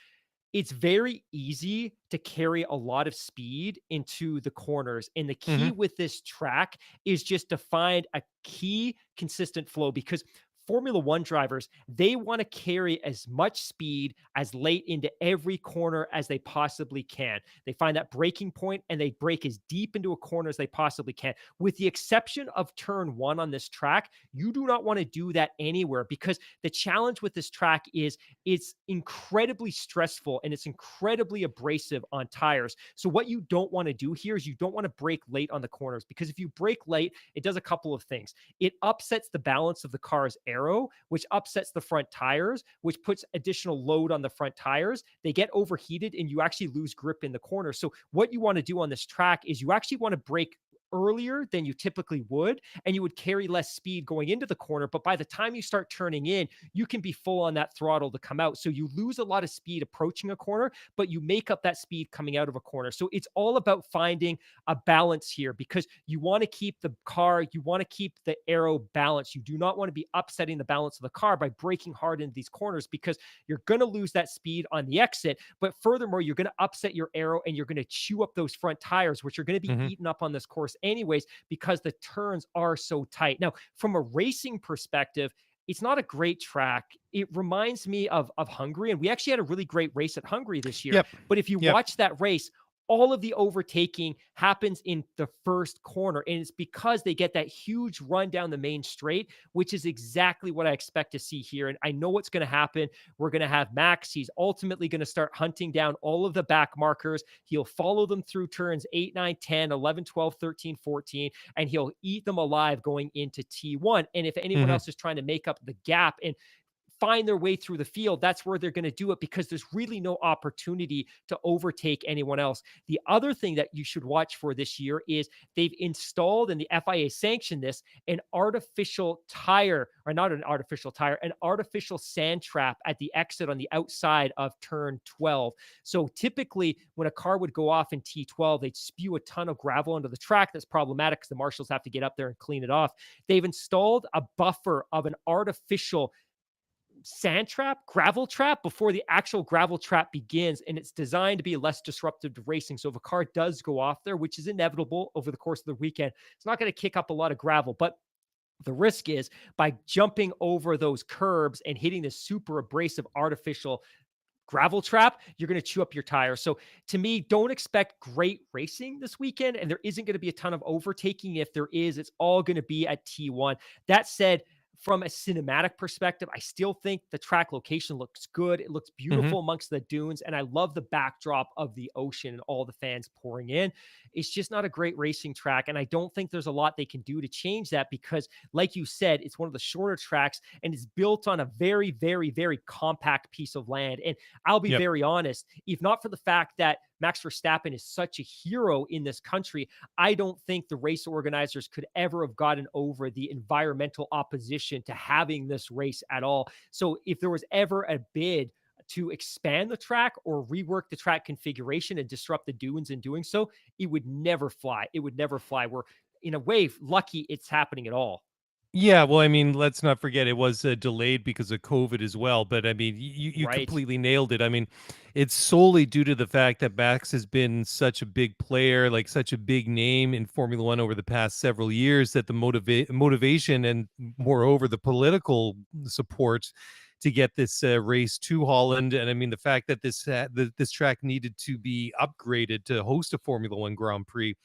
it's very easy to carry a lot of speed into the corners. And the key Hmm. with this track is just to find a key consistent flow because Formula One drivers, they want to carry as much speed as late into every corner as they possibly can. They find that breaking point and they break as deep into a corner as they possibly can. With the exception of turn one on this track, you do not want to do that anywhere because the challenge with this track is it's incredibly stressful and it's incredibly abrasive on tires. So what you don't want to do here is you don't want to brake late on the corners because if you brake late, it does a couple of things. It upsets the balance of the car's aero, which upsets the front tires, which puts additional load on the front tires. They get overheated and you actually lose grip in the corner. So what you want to do on this track is you actually want to brake earlier than you typically would, and you would carry less speed going into the corner. But by the time you start turning in, you can be full on that throttle to come out. So you lose a lot of speed approaching a corner, but you make up that speed coming out of a corner. So it's all about finding a balance here because you want to keep the car, you want to keep the aero balance. You do not want to be upsetting the balance of the car by braking hard into these corners because you're going to lose that speed on the exit. But furthermore, you're going to upset your aero and you're going to chew up those front tires, which are going to be Hmm. eaten up on this course anyways because the turns are so tight. Now, from a racing perspective, it's not a great track. It reminds me of Hungary, and we actually had a really great race at Hungary this year. Yep. But if you Yep. watch that race, all of the overtaking happens in the first corner. And it's because they get that huge run down the main straight, which is exactly what I expect to see here. And I know what's going to happen. We're going to have Max. He's ultimately going to start hunting down all of the back markers. He'll follow them through turns 8, 9, 10, 11, 12, 13, 14, and he'll eat them alive going into T1. And if anyone else is trying to make up the gap and find their way through the field, that's where they're going to do it, because there's really no opportunity to overtake anyone else. The other thing that you should watch for this year is they've installed, and the FIA sanctioned this, an artificial tire, or not an artificial tire, an artificial sand trap at the exit on the outside of turn 12. So typically when a car would go off in T12, they'd spew a ton of gravel onto the track. That's problematic because the marshals have to get up there and clean it off. They've installed a buffer of an artificial sand trap, gravel trap, before the actual gravel trap begins. And it's designed to be less disruptive to racing. So if a car does go off there, which is inevitable over the course of the weekend, it's not going to kick up a lot of gravel. But the risk is by jumping over those curbs and hitting this super abrasive artificial gravel trap, you're going to chew up your tire. So to me, don't expect great racing this weekend. And there isn't going to be a ton of overtaking. If there is, it's all going to be at T1. That said, from a cinematic perspective, I still think the track location looks good. It looks beautiful amongst the dunes. And I love the backdrop of the ocean and all the fans pouring in. It's just not a great racing track. And I don't think there's a lot they can do to change that, because like you said, it's one of the shorter tracks and it's built on a very, very, very compact piece of land. And I'll be very honest, if not for the fact that Max Verstappen is such a hero in this country, I don't think the race organizers could ever have gotten over the environmental opposition to having this race at all. So if there was ever a bid to expand the track or rework the track configuration and disrupt the dunes in doing so, it would never fly. It would never fly. We're, in a way, lucky it's happening at all. Yeah, well, I mean, let's not forget it was delayed because of COVID as well. But I mean, you Right. completely nailed it. I mean, it's solely due to the fact that Max has been such a big player, like such a big name in Formula One over the past several years, that the motivation and moreover the political support to get this race to Holland. And I mean, the fact that this track needed to be upgraded to host a Formula One Grand Prix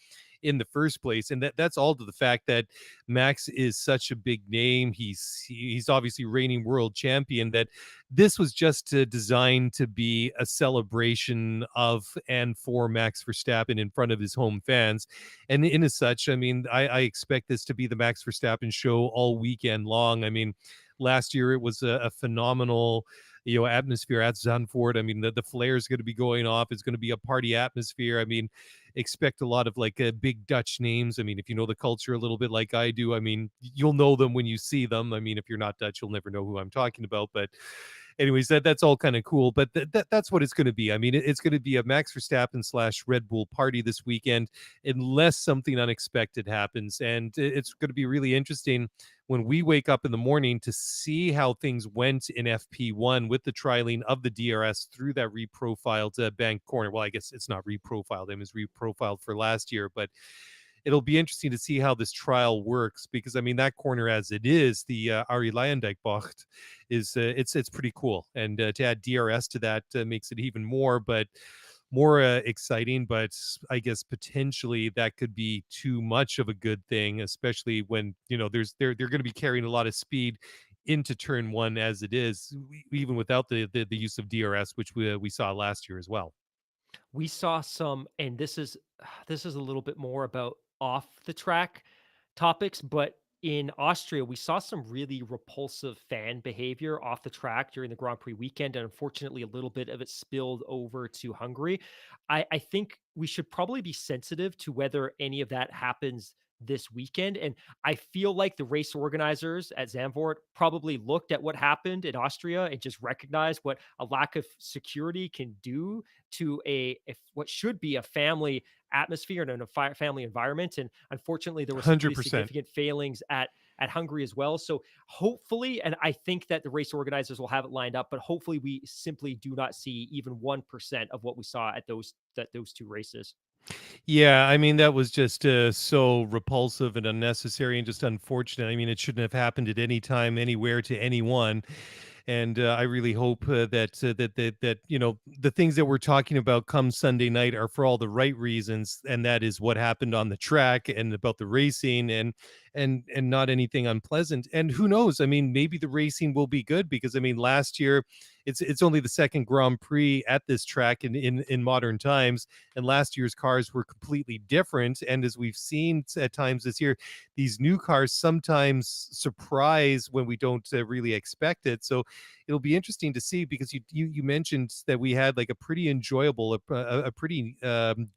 in the first place, and that's all to the fact that Max is such a big name. He's obviously reigning world champion, that this was just designed to be a celebration of and for Max Verstappen in front of his home fans. And in as such, I mean, I expect this to be the Max Verstappen show all weekend long. I mean, last year it was a phenomenal atmosphere at Zandvoort. I mean, the flare is going to be going off. It's going to be a party atmosphere. I mean, expect a lot of like big Dutch names. I mean, if you know the culture a little bit like I do, I mean, you'll know them when you see them. I mean, if you're not Dutch, you'll never know who I'm talking about. But anyways, that's all kind of cool. But that's what it's going to be. I mean, it's going to be a Max Verstappen / Red Bull party this weekend, unless something unexpected happens. And it's going to be really interesting when we wake up in the morning to see how things went in FP1 with the trialing of the DRS through that reprofiled bank corner. Well, I guess it's not reprofiled. It was reprofiled for last year, but it'll be interesting to see how this trial works, because I mean, that corner as it is, the Arie Luijendijkbocht, is it's pretty cool. And to add DRS to that makes it even more exciting. But I guess potentially that could be too much of a good thing, especially when they're going to be carrying a lot of speed into turn one as it is, even without the use of DRS, which we saw last year as well. We saw some, and this is a little bit more about off the track topics, but in Austria, we saw some really repulsive fan behavior off the track during the Grand Prix weekend. And unfortunately, a little bit of it spilled over to Hungary. I think we should probably be sensitive to whether any of that happens this weekend. And I feel like the race organizers at Zandvoort probably looked at what happened in Austria and just recognized what a lack of security can do to what should be a family atmosphere and a family environment. And unfortunately, there were some pretty 100%. significant failings at Hungary as well. So hopefully, and I think that the race organizers will have it lined up, but hopefully we simply do not see even 1% of what we saw at those two races. Yeah, I mean, that was just so repulsive and unnecessary and just unfortunate. I mean, it shouldn't have happened at any time, anywhere, to anyone. And I really hope that the things that we're talking about come Sunday night are for all the right reasons, and that is what happened on the track and about the racing, and not anything unpleasant. And who knows? I mean, maybe the racing will be good, because I mean, last year it's only the second Grand Prix at this track in modern times, and last year's cars were completely different. And as we've seen at times this year, these new cars sometimes surprise when we don't really expect it. So it'll be interesting to see, because you mentioned that we had like a pretty enjoyable, a pretty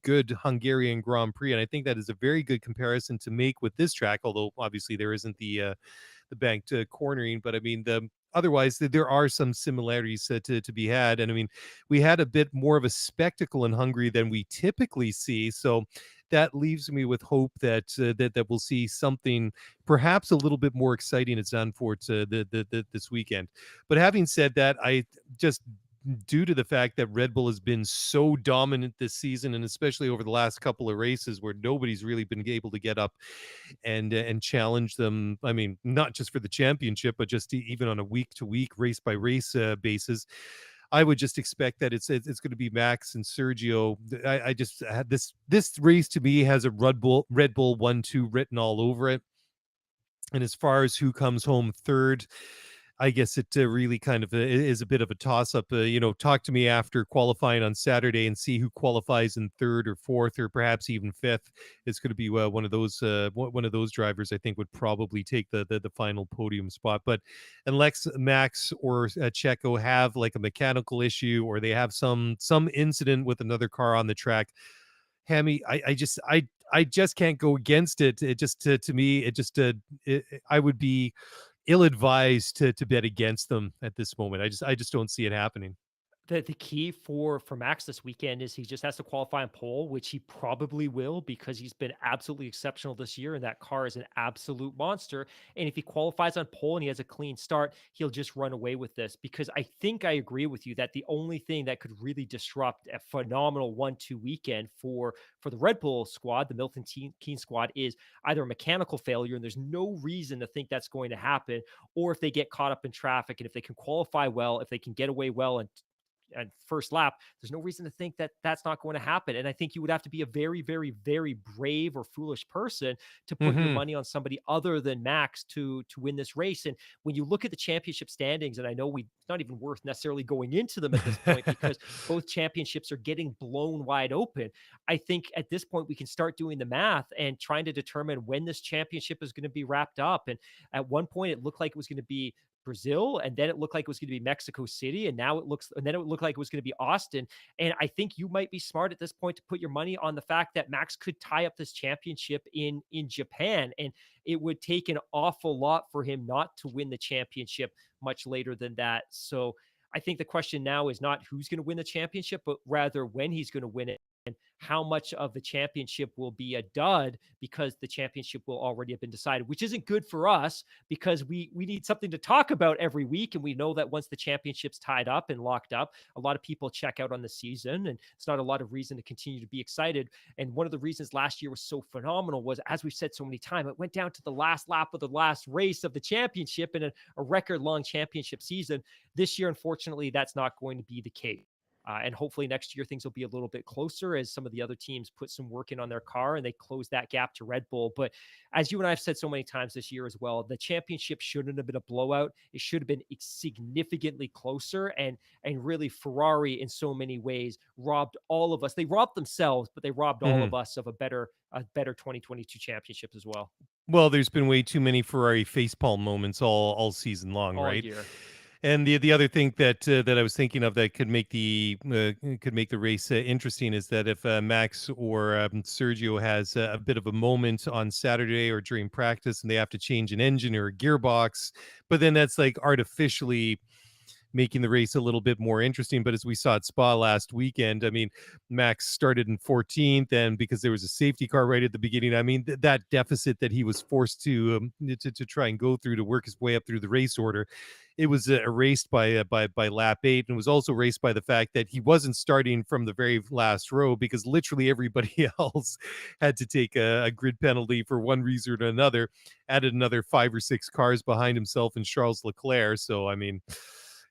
good Hungarian Grand Prix, and I think that is a very good comparison to make with this track. Although obviously there isn't the banked cornering, but I mean otherwise there are some similarities to be had. And I mean, we had a bit more of a spectacle in Hungary than we typically see, so that leaves me with hope that we'll see something perhaps a little bit more exciting at Zandvoort this weekend. But having said that, I just, due to the fact that Red Bull has been so dominant this season, and especially over the last couple of races where nobody's really been able to get up and challenge them. I mean, not just for the championship, but just even on a week to week, race by race basis. I would just expect that it's going to be Max and Sergio. I just had this race to me has a Red Bull 1-2 written all over it. And as far as who comes home third, I guess it really kind of is a bit of a toss up. Talk to me after qualifying on Saturday and see who qualifies in third or fourth or perhaps even fifth. It's going to be one of those drivers I think would probably take the final podium spot. But unless Max or Checo have like a mechanical issue, or they have some incident with another car on the track, Hammy, I just can't go against it. It just to me, I would be ill-advised to bet against them at this moment. I just don't see it happening. The key for Max this weekend is he just has to qualify on pole, which he probably will, because he's been absolutely exceptional this year, and that car is an absolute monster. And if he qualifies on pole and he has a clean start, he'll just run away with this. Because I think I agree with you that the only thing that could really disrupt a phenomenal 1-2 weekend for the Red Bull squad, the Milton Keynes squad, is either a mechanical failure, and there's no reason to think that's going to happen, or if they get caught up in traffic. And if they can qualify well, if they can get away well and first lap, there's no reason to think that that's not going to happen. And I think you would have to be a very, very, very brave or foolish person to put your Hmm. money on somebody other than Max to win this race. And when you look at the championship standings, and I know it's not even worth necessarily going into them at this point because both championships are getting blown wide open. I think at this point we can start doing the math and trying to determine when this championship is going to be wrapped up. And at one point it looked like it was going to be Brazil, and then it looked like it was going to be Mexico City, and then it looked like it was going to be Austin. And I think you might be smart at this point to put your money on the fact that Max could tie up this championship in Japan, and it would take an awful lot for him not to win the championship much later than that. So I think the question now is not who's going to win the championship, but rather when he's going to win it, and how much of the championship will be a dud because the championship will already have been decided, which isn't good for us because we need something to talk about every week. And we know that once the championship's tied up and locked up, a lot of people check out on the season, and it's not a lot of reason to continue to be excited. And one of the reasons last year was so phenomenal was, as we've said so many times, it went down to the last lap of the last race of the championship in a record long championship season. This year, unfortunately, that's not going to be the case. And hopefully next year things will be a little bit closer as some of the other teams put some work in on their car and they close that gap to Red Bull. But as you and I have said so many times this year as well, the championship shouldn't have been a blowout. It should have been significantly closer. And really Ferrari in so many ways robbed all of us. They robbed themselves, but they robbed all Hmm. of us of a better 2022 championship as well, Well, there's been way too many Ferrari facepalm moments all season long, all right? year. And the other thing that I was thinking of that could make the race interesting is that if Max or Sergio has a bit of a moment on Saturday or during practice, and they have to change an engine or a gearbox, but then that's like artificially making the race a little bit more interesting. But as we saw at Spa last weekend, I mean, Max started in 14th, and because there was a safety car right at the beginning, I mean, that deficit that he was forced to try and go through to work his way up through the race order, it was erased by lap 8, and it was also erased by the fact that he wasn't starting from the very last row, because literally everybody else had to take a grid penalty for one reason or another, added another 5 or 6 cars behind himself and Charles Leclerc. So I mean,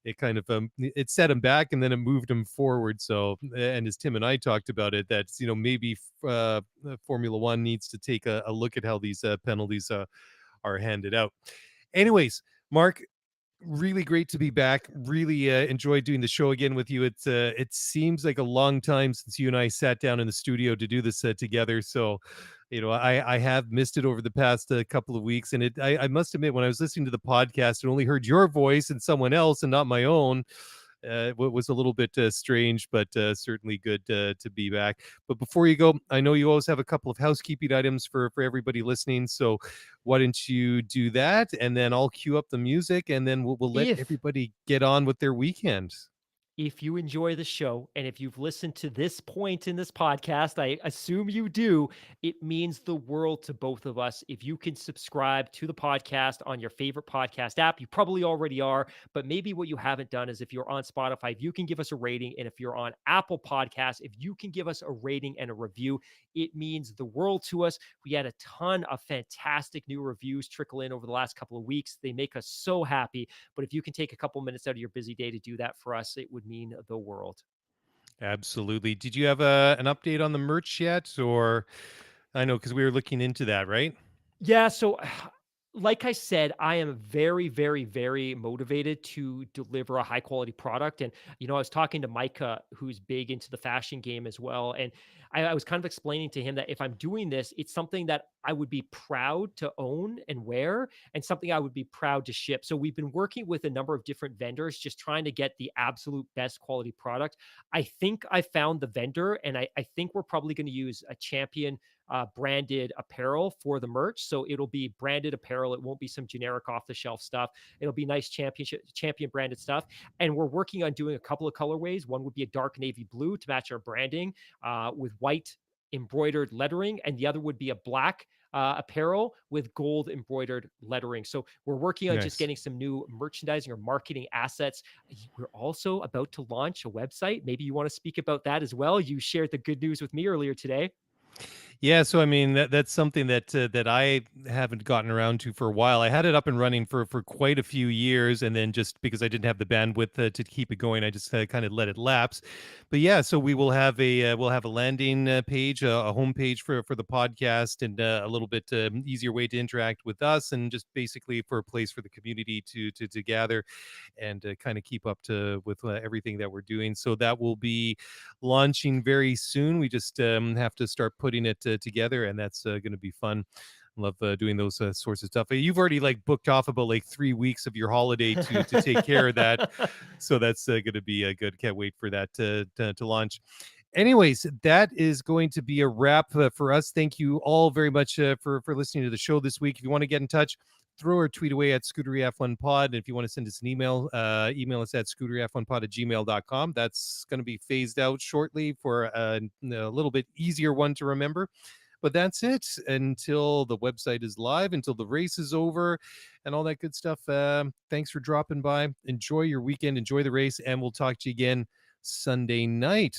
it kind of it set him back and then it moved him forward. So, and as Tim and I talked about it, that's maybe Formula One needs to take a look at how these penalties are handed out. Anyways, Mark, really great to be back. Really enjoyed doing the show again with you. It seems like a long time since you and I sat down in the studio to do this together. So, I have missed it over the past couple of weeks, and I must admit, when I was listening to the podcast and only heard your voice and someone else and not my own, it was a little bit strange, but certainly good to be back. But before you go, I know you always have a couple of housekeeping items for everybody listening. So why don't you do that, and then I'll cue up the music, and then we'll let everybody get on with their weekend. If you enjoy the show and if you've listened to this point in this podcast, I assume you do, it means the world to both of us. If you can subscribe to the podcast on your favorite podcast app, you probably already are, but maybe what you haven't done is if you're on Spotify, if you can give us a rating, and if you're on Apple Podcasts, if you can give us a rating and a review, it means the world to us. We had a ton of fantastic new reviews trickle in over the last couple of weeks. They make us so happy. But if you can take a couple minutes out of your busy day to do that for us, it would mean the world. Absolutely. Did you have an update on the merch yet? Or I know, because we were looking into that, right? Yeah. So, like I said, I am very, very, very motivated to deliver a high quality product. And, I was talking to Micah, who's big into the fashion game as well. And I was kind of explaining to him that if I'm doing this, it's something that I would be proud to own and wear, and something I would be proud to ship. So we've been working with a number of different vendors, just trying to get the absolute best quality product. I think I found the vendor, and I think we're probably going to use a Champion branded apparel for the merch. So it'll be branded apparel. It won't be some generic off the shelf stuff. It'll be nice champion branded stuff. And we're working on doing a couple of colorways. One would be a dark navy blue to match our branding with white embroidered lettering, and the other would be a black apparel with gold embroidered lettering. So we're working on just getting some new merchandising or marketing assets. We're also about to launch a website. Maybe you want to speak about that as well. You shared the good news with me earlier today. Yeah, so I mean that's something that I haven't gotten around to for a while. I had it up and running for quite a few years, and then just because I didn't have the bandwidth to keep it going, I just kind of let it lapse. But yeah, so we will have a landing page, a homepage for the podcast, and a little bit easier way to interact with us, and just basically for a place for the community to gather and kind of keep up to with everything that we're doing. So that will be launching very soon. We just have to start putting it together, and that's going to be fun. Love doing those sorts of stuff. You've already like booked off about like 3 weeks of your holiday to take care of that, so that's going to be good. Can't wait for that to launch. Anyways, that is going to be a wrap for us. Thank you all very much for listening to the show this week. If you want to get in touch, throw or tweet away at ScooteryF1Pod. And if you want to send us an email, email us at scooteryf1pod@gmail.com. That's going to be phased out shortly for a little bit easier one to remember. But that's it until the website is live, until the race is over, and all that good stuff. Thanks for dropping by. Enjoy your weekend. Enjoy the race, and we'll talk to you again Sunday night.